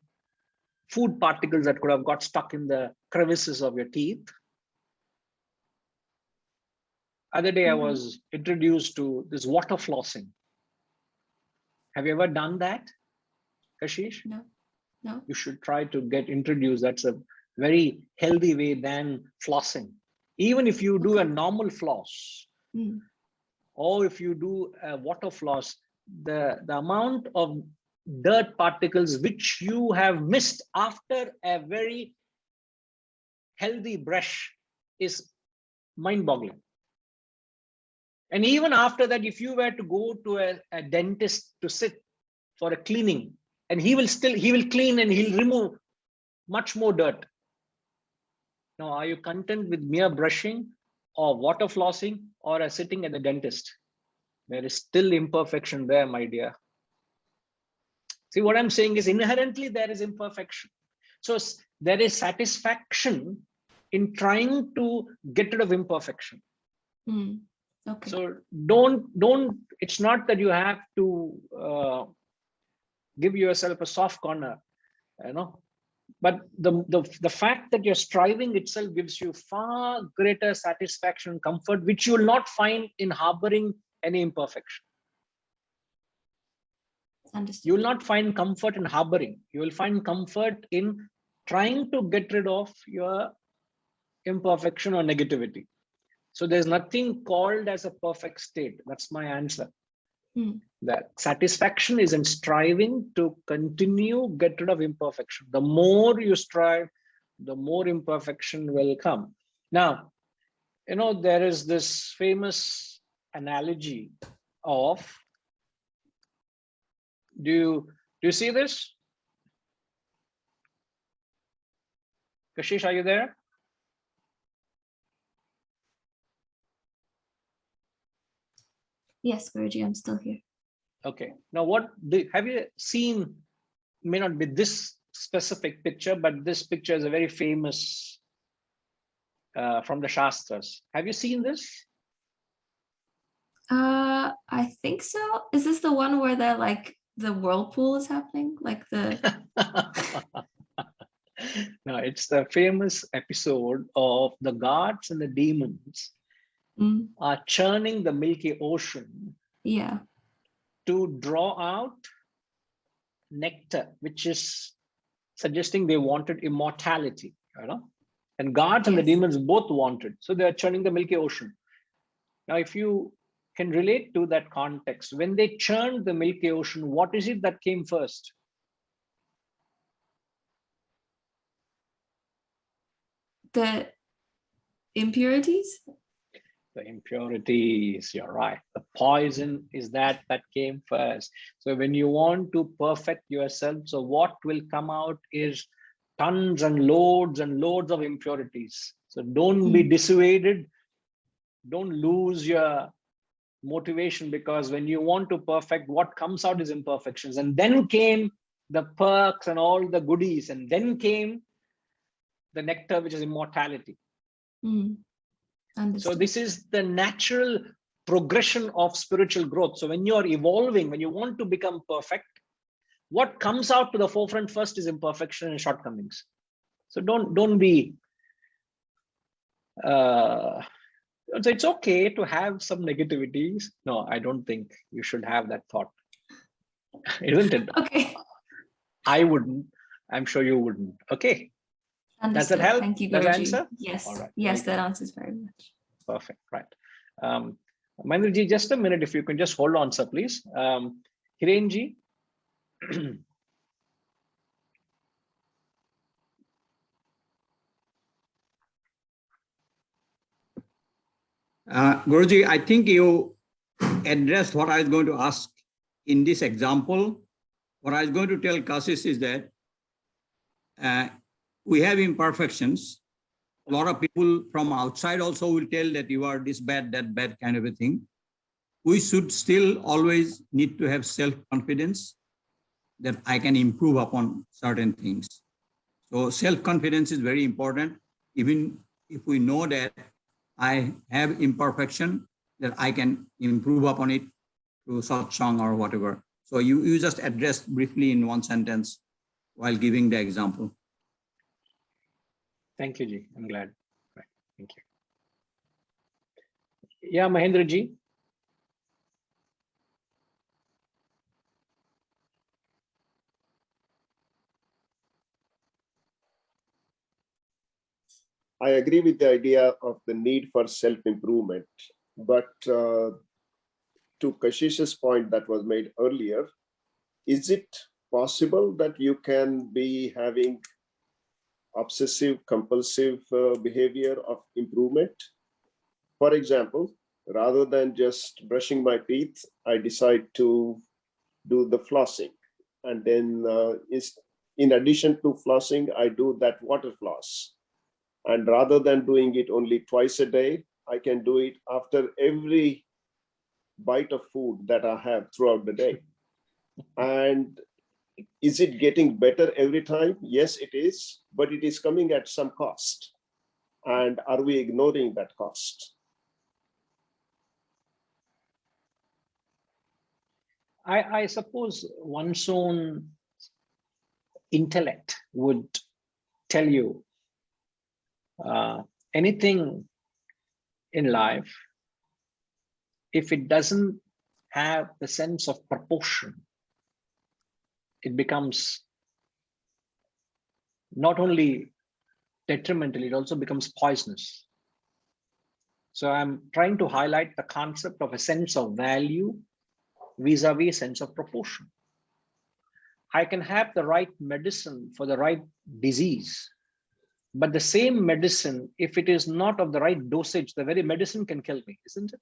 food particles that could have got stuck in the crevices of your teeth. Other day I was introduced to this water flossing. Have you ever done that, Kashish? No. You should try to get introduced. That's a very healthy way than flossing. Even if you do a normal floss, or if you do a water floss, the amount of dirt particles which you have missed after a very healthy brush is mind-boggling. And even after that, if you were to go to a dentist to sit for a cleaning, and he will clean and he'll remove much more dirt. Now, are you content with mere brushing or water flossing or a sitting at the dentist? There is still imperfection there, my dear. See, what I'm saying is inherently there is imperfection. So there is satisfaction in trying to get rid of imperfection. Okay. So don't, it's not that you have to give yourself a soft corner, but the fact that you're striving itself gives you far greater satisfaction and comfort, which you will not find in harboring any imperfection. Understood. You will not find comfort in harboring. You will find comfort in trying to get rid of your imperfection or negativity. So there's nothing called as a perfect state. That's my answer. That satisfaction is in striving to continue, get rid of imperfection. The more you strive, the more imperfection will come. Now, you know, there is this famous analogy of, do you see this? Kashish, are you there? Yes, Guruji, I'm still here. Okay. Now, have you seen, may not be this specific picture, but this picture is a very famous from the Shastras. Have you seen this? I think so. Is this the one where the whirlpool is happening? Like the No, it's the famous episode of the gods and the demons are churning the Milky Ocean to draw out nectar, which is suggesting they wanted immortality, you know, and gods and the demons both wanted. So they're churning the Milky Ocean. Now, if you can relate to that context, when they churned the Milky Ocean, what is it that came first? The impurities? The impurities, you're right. The poison is that came first. So when you want to perfect yourself, so what will come out is tons and loads of impurities. So don't be dissuaded. Don't lose your motivation, because when you want to perfect, what comes out is imperfections. And then came the perks and all the goodies. And then came the nectar, which is immortality. So this is the natural progression of spiritual growth. So when you're evolving, when you want to become perfect, what comes out to the forefront first is imperfection and shortcomings. So don't be so it's okay to have some negativities. No, I don't think you should have that thought. Isn't it? Okay. I wouldn't. I'm sure you wouldn't. Okay. Understood. Does that help? Thank you, Does that Guruji. answer? Yes. All right. Yes, that answers very much. Perfect. Right. Mahendraji, just a minute, if you can just hold on, sir, please. Hirenji. Guruji, I think you addressed what I was going to ask in this example. What I was going to tell Kashish is that we have imperfections. A lot of people from outside also will tell that you are this bad, that bad kind of a thing. We should still always need to have self-confidence that I can improve upon certain things. So self-confidence is very important. Even if we know that I have imperfection, that I can improve upon it through satsang or whatever. So you just addressed briefly in one sentence while giving the example. Thank you, Ji. I'm glad. Right. Thank you. Yeah, Mahendraji. I agree with the idea of the need for self-improvement, but to Kashish's point that was made earlier, is it possible that you can be having obsessive compulsive behavior of improvement? For example, rather than just brushing my teeth, I decide to do the flossing, and then in addition to flossing, I do that water floss. And rather than doing it only twice a day, I can do it after every bite of food that I have throughout the day. And is it getting better every time? Yes, it is, but it is coming at some cost. And are we ignoring that cost? I suppose one's own intellect would tell you anything in life, if it doesn't have the sense of proportion, it becomes not only detrimental, it also becomes poisonous. So I'm trying to highlight the concept of a sense of value vis-a-vis sense of proportion. I can have the right medicine for the right disease, but the same medicine, if it is not of the right dosage, the very medicine can kill me, isn't it?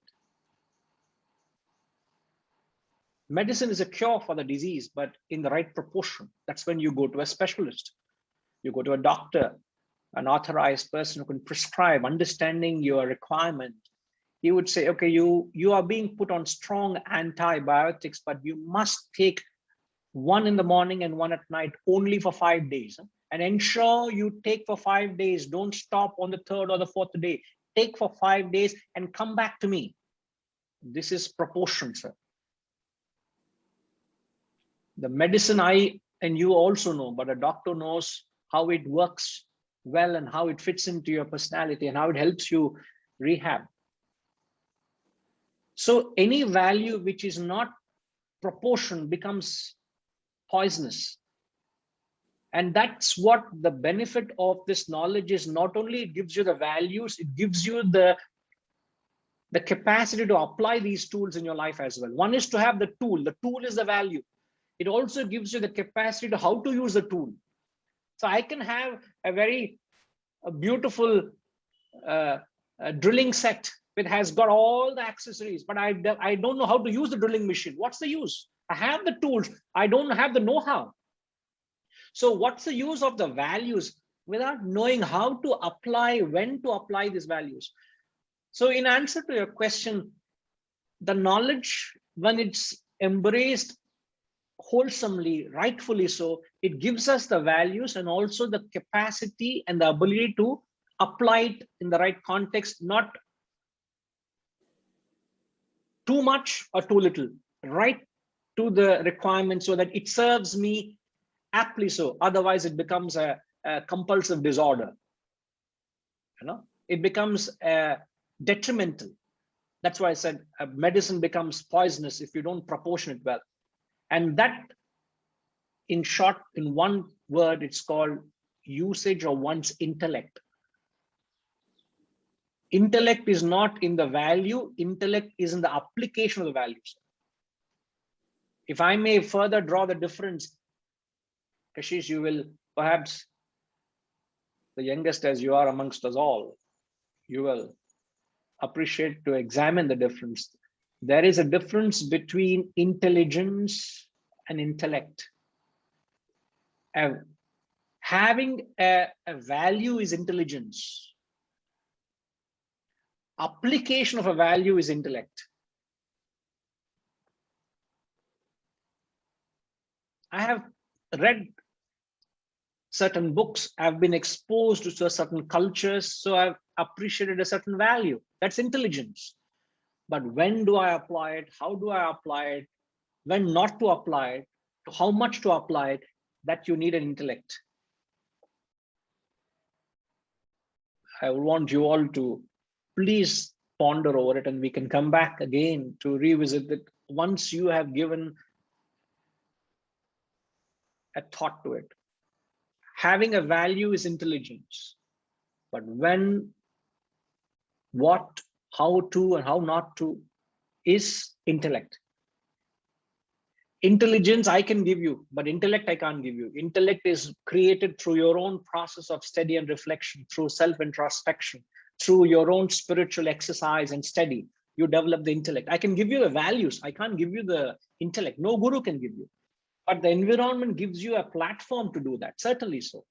Medicine is a cure for the disease, but in the right proportion. That's when you go to a specialist. You go to a doctor, an authorized person who can prescribe, understanding your requirement. He would say, okay, you are being put on strong antibiotics, but you must take one in the morning and one at night only for 5 days. And ensure you take for 5 days. Don't stop on the third or the fourth day. Take for 5 days and come back to me. This is proportion, sir. The medicine I and you also know, but a doctor knows how it works well and how it fits into your personality and how it helps you rehab. So any value which is not proportion becomes poisonous. And that's what the benefit of this knowledge is. Not only it gives you the values, it gives you the capacity to apply these tools in your life as well. One is to have the tool. The tool is the value. It also gives you the capacity to how to use the tool. So I can have a beautiful drilling set that has got all the accessories, but I don't know how to use the drilling machine. What's the use? I have the tools. I don't have the know-how. So what's the use of the values without knowing how to apply, when to apply these values? So in answer to your question, the knowledge, when it's embraced wholesomely, rightfully so, it gives us the values and also the capacity and the ability to apply it in the right context, not too much or too little, right to the requirement so that it serves me aptly so. Otherwise, it becomes a compulsive disorder. It becomes detrimental. That's why I said medicine becomes poisonous if you don't proportion it well. And that, in short, in one word, it's called usage of one's intellect. Intellect is not in the value, intellect is in the application of the values. If I may further draw the difference, Kashish, you will perhaps, the youngest as you are amongst us all, you will appreciate to examine the difference. There is a difference between intelligence and intellect. Having a value is intelligence. Application of a value is intellect. I have read certain books, I've been exposed to certain cultures, so I've appreciated a certain value. That's intelligence. But when do I apply it? How do I apply it? When not to apply it? How much to apply it? That you need an intellect. I want you all to please ponder over it, and we can come back again to revisit it once you have given a thought to it. Having a value is intelligence, but when, what, how to, and how not to is intellect. Intelligence I can give you, but intellect I can't give you. Intellect is created through your own process of study and reflection, through self-introspection, through your own spiritual exercise and study. You develop the intellect. I can give you the values. I can't give you the intellect. No guru can give you. But the environment gives you a platform to do that, certainly so.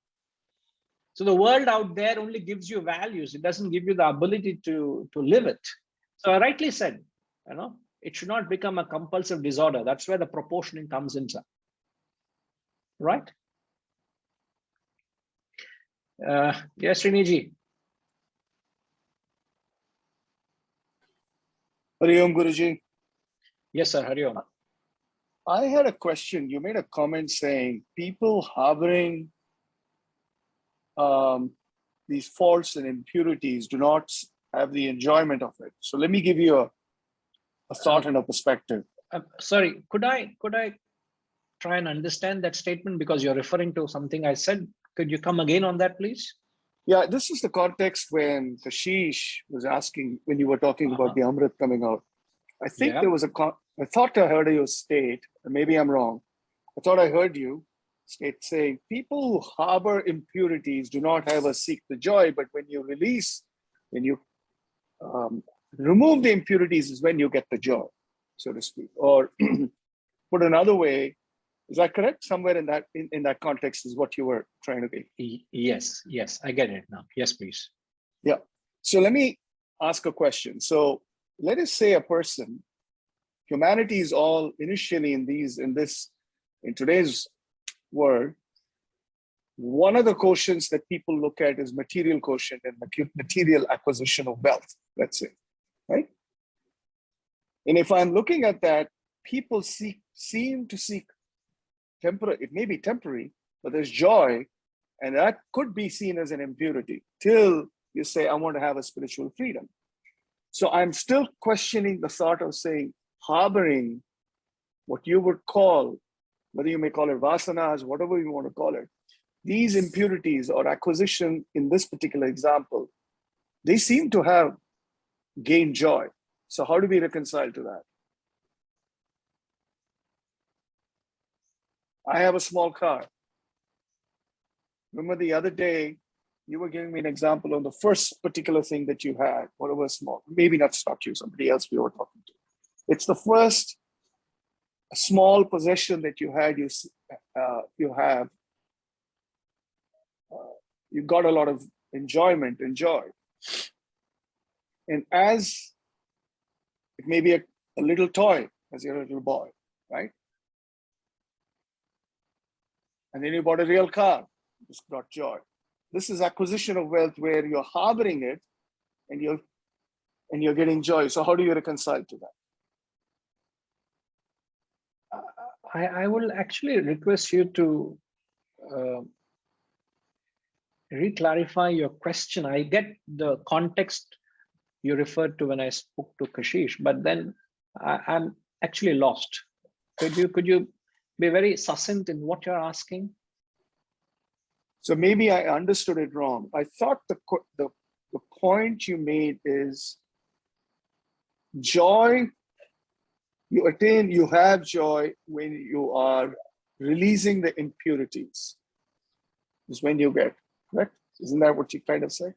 So the world out there only gives you values. It doesn't give you the ability to live it. So I rightly said, it should not become a compulsive disorder. That's where the proportioning comes in, sir. Right? Yes, Sriniji. Hari Om, Guruji. Yes, sir. Hari Om. I had a question. You made a comment saying people harboring these faults and impurities do not have the enjoyment of it. So let me give you a thought and a perspective. Sorry, could I try and understand that statement, because you're referring to something I said? Could you come again on that, please? Yeah, this is the context when Kashish was asking, when you were talking about the Amrit coming out. I think Yeah. there was I thought I heard you state, and maybe I'm wrong. I thought I heard you state saying, people who harbor impurities do not ever seek the joy, but when you release, when you remove the impurities is when you get the joy, so to speak. Or put another way, is that correct? Somewhere in that context is what you were trying to be. Yes, yes, I get it now. Yes, please. Yeah. So let me ask a question. So let us say a person, humanity is all initially in today's world, one of the quotients that people look at is material quotient and material acquisition of wealth, let's say, right? And if I'm looking at that, people seem to seek temporary, it may be temporary, but there's joy, and that could be seen as an impurity till you say, I want to have a spiritual freedom. So I'm still questioning the thought of saying, harboring what you would call, whether you may call it vasanas, whatever you want to call it, these impurities or acquisition in this particular example, they seem to have gained joy. So how do we reconcile to that? I have a small car. Remember the other day, you were giving me an example on the first particular thing that you had, whatever small, maybe not you, somebody else we were talking to. It's the first small possession that you had, you got a lot of enjoyment and joy. And as it may be a little toy as you're a little boy, right? And then you bought a real car, just brought joy. This is acquisition of wealth where you're harboring it and you're getting joy. So how do you reconcile to that? I will actually request you to re-clarify your question. I get the context you referred to when I spoke to Kashish, but then I'm actually lost. Could you be very succinct in what you're asking? So maybe I understood it wrong. I thought the point you made is joy, you have joy when you are releasing the impurities, is when you get, correct? Isn't that what you kind of say?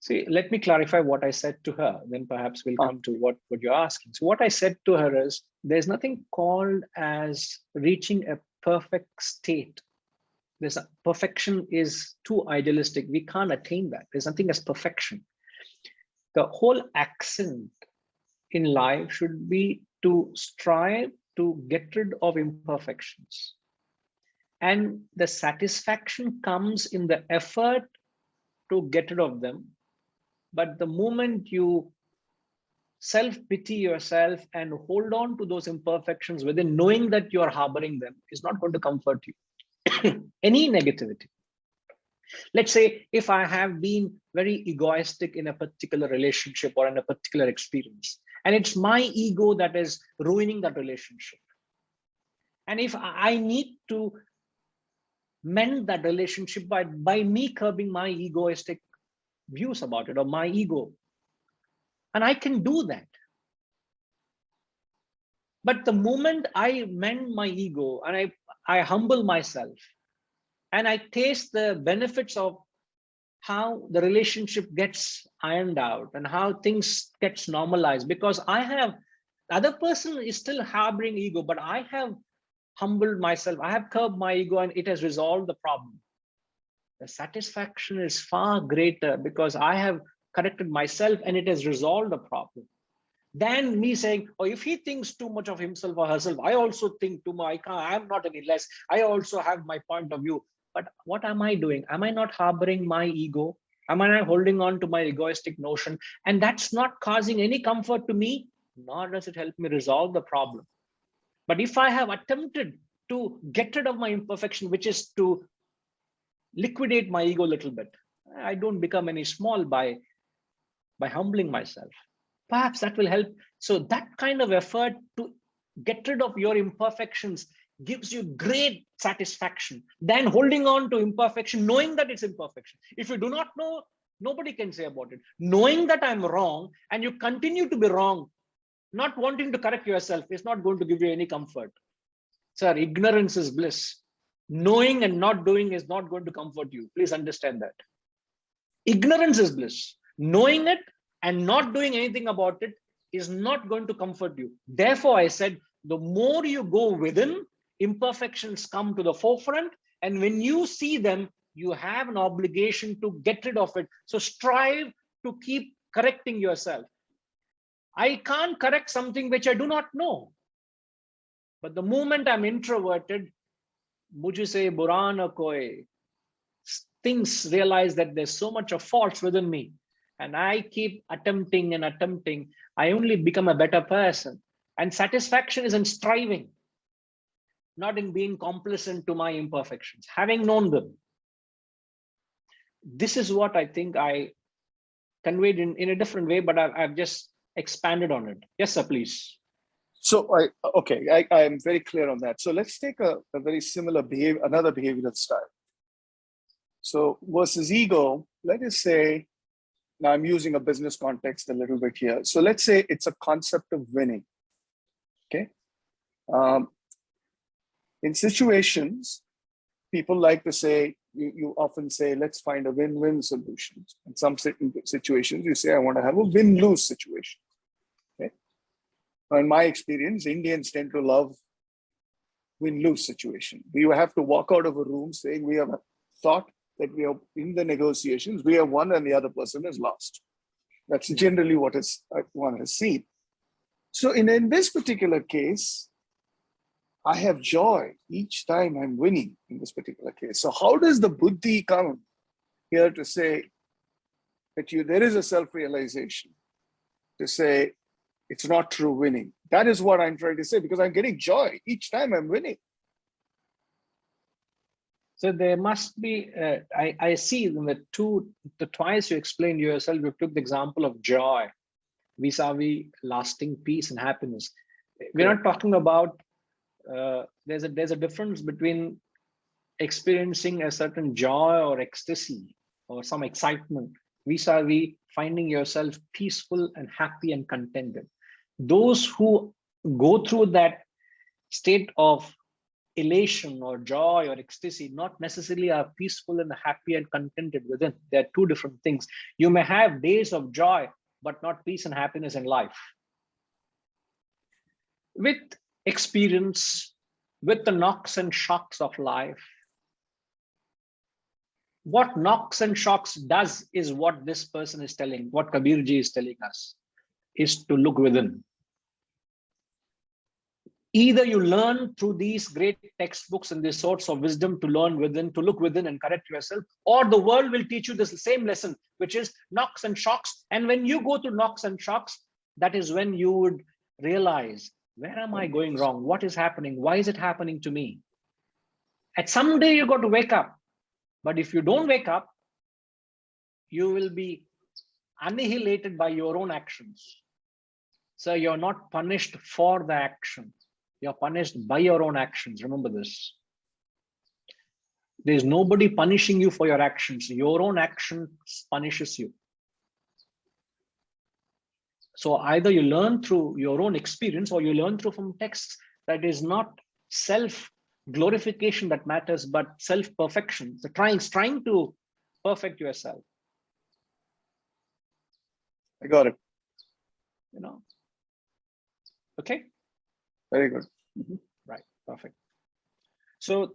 See, let me clarify what I said to her, then perhaps we'll come to what you're asking. So what I said to her is, there's nothing called as reaching a perfect state. Perfection is too idealistic. We can't attain that. There's nothing as perfection. The whole accent in life should be to strive to get rid of imperfections. And the satisfaction comes in the effort to get rid of them. But the moment you self-pity yourself and hold on to those imperfections within, knowing that you're harboring them, is not going to comfort you. Any negativity. Let's say if I have been very egoistic in a particular relationship or in a particular experience, and it's my ego that is ruining that relationship. And if I need to mend that relationship by me curbing my egoistic views about it or my ego, and I can do that. But the moment I mend my ego and I humble myself and I taste the benefits of how the relationship gets ironed out and how things gets normalized, because the other person is still harboring ego, but I have humbled myself, I have curbed my ego, and it has resolved the problem. The satisfaction is far greater because I have corrected myself and it has resolved the problem, than me saying, oh, if he thinks too much of himself or herself, I also think too much. I'm not any less. I also have my point of view. But what am I doing? Am I not harboring my ego? Am I not holding on to my egoistic notion? And that's not causing any comfort to me, nor does it help me resolve the problem. But if I have attempted to get rid of my imperfection, which is to liquidate my ego a little bit, I don't become any small by humbling myself. Perhaps that will help. So that kind of effort to get rid of your imperfections gives you great satisfaction than holding on to imperfection, knowing that it's imperfection. If you do not know, nobody can say about it. Knowing that I'm wrong and you continue to be wrong, not wanting to correct yourself is not going to give you any comfort. Sir, ignorance is bliss. Knowing and not doing is not going to comfort you. Please understand that. Ignorance is bliss. Knowing it and not doing anything about it is not going to comfort you. Therefore, I said, the more you go within, imperfections come to the forefront. And when you see them, you have an obligation to get rid of it. So strive to keep correcting yourself. I can't correct something which I do not know. But the moment I'm introverted, mujhe se bura na koi, things realize that there's so much of faults within me. And I keep attempting and attempting. I only become a better person. And satisfaction is in striving, not in being complacent to my imperfections, having known them. This is what I think I conveyed in a different way, but I've just expanded on it. Yes, sir, please. So I am very clear on that. So let's take a very similar behavior, another behavioral style. So versus ego, let us say, now I'm using a business context a little bit here. So let's say it's a concept of winning. Okay. In situations, people like to say, you often say, let's find a win-win solution. In some situations, you say, I want to have a win-lose situation. Okay. Now, in my experience, Indians tend to love win-lose situation. We have to walk out of a room saying we have thought that we are in the negotiations, we have won and the other person has lost. That's generally what one has seen. So in this particular case, I have joy each time I'm winning in this particular case. So how does the buddhi come here to say that there is a self-realization, to say it's not true winning? That is what I'm trying to say, because I'm getting joy each time I'm winning. So there must be, I see in the twice you explained yourself, you took the example of joy, vis-a-vis lasting peace and happiness. We're not talking about, there's a difference between experiencing a certain joy or ecstasy or some excitement, vis-a-vis finding yourself peaceful and happy and contented. Those who go through that state of elation or joy or ecstasy not necessarily are peaceful and happy and contented within. They're two different things. You may have days of joy, but not peace and happiness in life. With experience, with the knocks and shocks of life, what knocks and shocks does is what this person is telling, what Kabir ji is telling us, is to look within. Either you learn through these great textbooks and these sorts of wisdom to learn within, to look within and correct yourself, or the world will teach you this same lesson, which is knocks and shocks. And when you go through knocks and shocks, that is when you would realize, where am I going wrong? What is happening? Why is it happening to me? At some day you got to wake up. But if you don't wake up, you will be annihilated by your own actions. So you're not punished for the action. You're punished by your own actions. Remember this. There's nobody punishing you for your actions. Your own action punishes you. So either you learn through your own experience or you learn through from texts. That is not self-glorification that matters, but self-perfection. So trying to perfect yourself. I got it. You know. Okay. Very good. Right. Perfect. So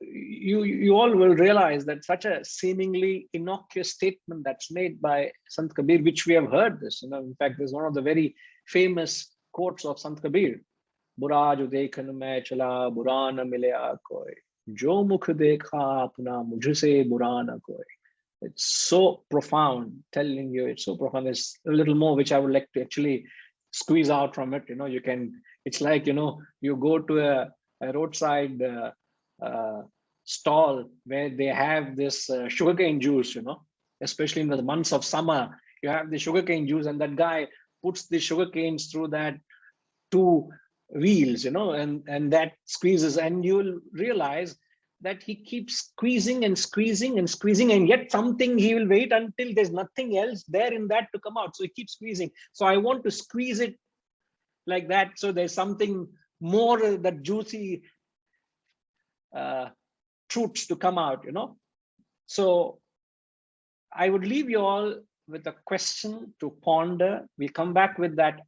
you all will realize that such a seemingly innocuous statement that's made by Sant Kabir, which we have heard this, in fact, there's one of the very famous quotes of Sant Kabir. Bura jo dekhan main chala, bura na milya koi. Jo mukh dekha apna, mujh se bura na koi. It's so profound, telling you, it's so profound. There's a little more which I would like to actually squeeze out from it. It's like, you go to a roadside stall where they have this sugarcane juice, especially in the months of summer, you have the sugarcane juice and that guy puts the sugar canes through that two wheels, and that squeezes, and you'll realize that he keeps squeezing and squeezing and squeezing, and yet something he will wait until there's nothing else there in that to come out. So he keeps squeezing. So I want to squeeze it like that. So there's something more, that juicy truths to come out, So I would leave you all with a question to ponder. We'll come back with that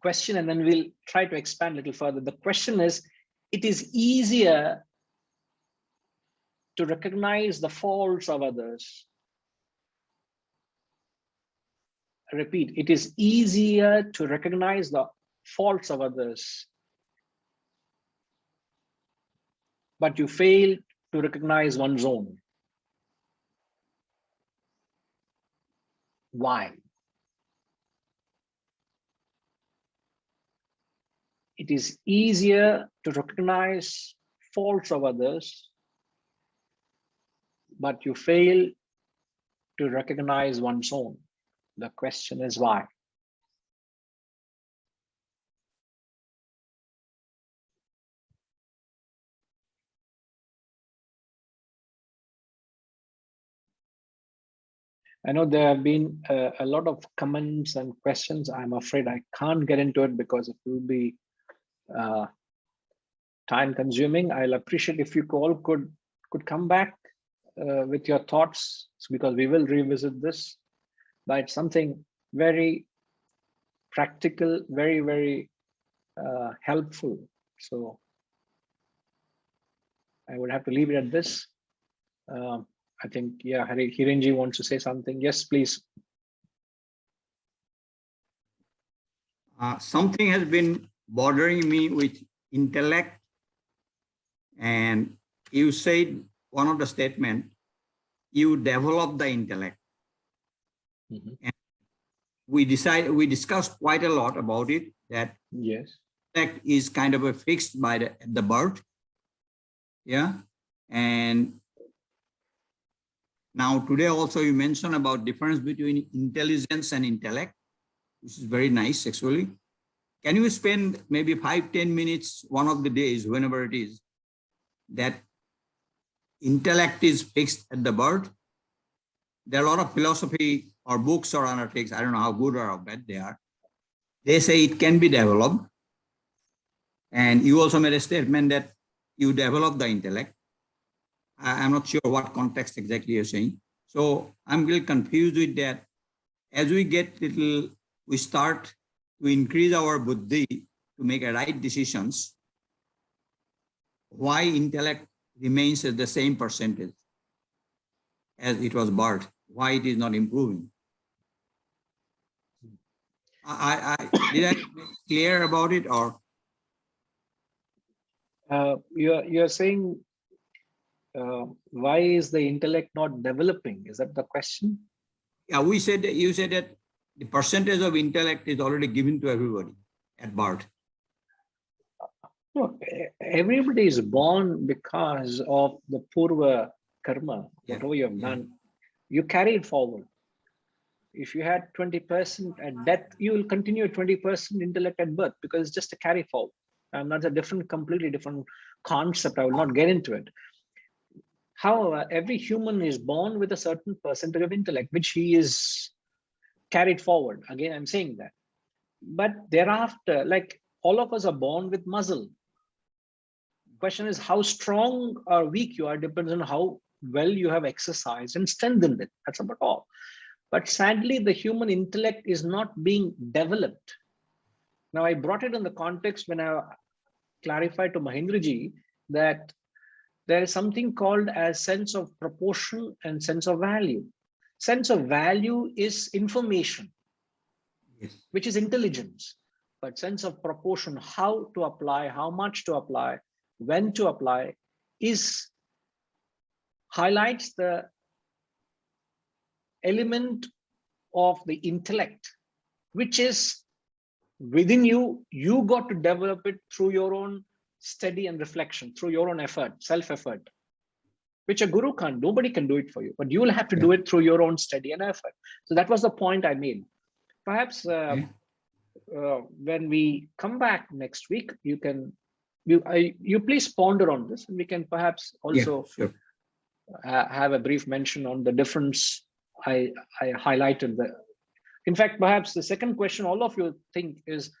question, and then we'll try to expand a little further. The question is, it is easier to recognize the faults of others. I repeat, it is easier to recognize the faults of others, but you fail to recognize one's own. Why? It is easier to recognize faults of others, but you fail to recognize one's own. The question is why? I know there have been a lot of comments and questions. I'm afraid I can't get into it because it will be time consuming. I'll appreciate if you all could come back with your thoughts, because we will revisit this. But it's something very practical, very, very helpful. So I would have to leave it at this. I think, yeah, Hirenji wants to say something. Yes, please. Something has been bothering me with intellect. And you said one of the statement, you develop the intellect. Mm-hmm. And we discussed quite a lot about it, that yes, intellect is kind of a fixed by the birth. Yeah. And now today also you mentioned about difference between intelligence and intellect, which is very nice actually. Can you spend maybe 5-10 minutes one of the days, whenever it is, that intellect is fixed at the birth? There are a lot of philosophy or books or undertakes, I don't know how good or how bad they are. They say it can be developed. And you also made a statement that you develop the intellect. I'm not sure what context exactly you're saying. So I'm a little confused with that. As we we start to increase our buddhi to make a right decisions, why intellect remains at the same percentage as it was birth? Why it is not improving? Did I make clear about it, or? You're saying why is the intellect not developing? Is that the question? Yeah, you said that the percentage of intellect is already given to everybody at birth. No, everybody is born because of the purva karma, whatever you have done, you carry it forward. If you had 20% at death, you will continue 20% intellect at birth, because it's just a carry forward. And that's a completely different concept. I will not get into it. However, every human is born with a certain percentage of intellect, which he is carried forward. Again, I'm saying that. But thereafter, like all of us are born with muscle. Question is how strong or weak you are depends on how well you have exercised and strengthened it. That's about all. But sadly, the human intellect is not being developed. Now, I brought it in the context when I clarified to Mahendraji that there is something called as sense of proportion and sense of value. Sense of value is information, which is intelligence. But sense of proportion, how to apply, how much to apply, when to apply, highlights the element of the intellect, which is within you. You got to develop it through your own study and reflection, through your own effort, self-effort, which a guru can't. Nobody can do it for you, but you will have to do it through your own study and effort. So that was the point I made. Perhaps when we come back next week, you please ponder on this, and we can perhaps also sure. have a brief mention on the difference I highlighted there. In fact, perhaps the second question all of you think is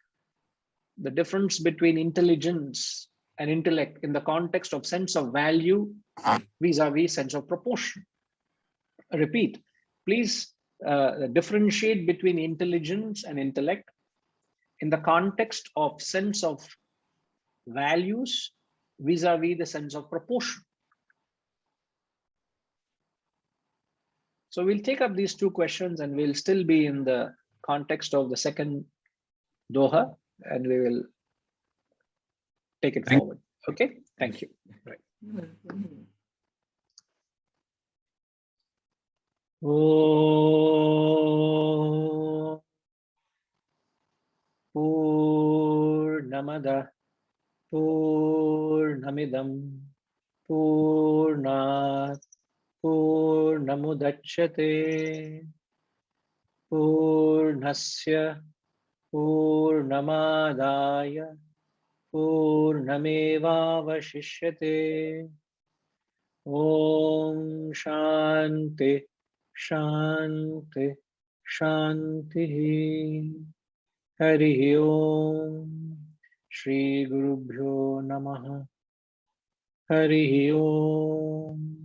the difference between intelligence and intellect in the context of sense of value vis-a-vis sense of proportion. Repeat, please differentiate between intelligence and intellect in the context of sense of values vis-a-vis the sense of proportion. So we'll take up these two questions, and we'll still be in the context of the second Doha, and we will take it forward. Okay, thank you. Right. Om Purnamada Purnamidam Purnat Purnamudachyate Purnasya Purnamadaya Purnamevavashishyate. Om Shanti Shanti Shanti. Hari Om. Shri Gurubhyo Namaha. Hari Om.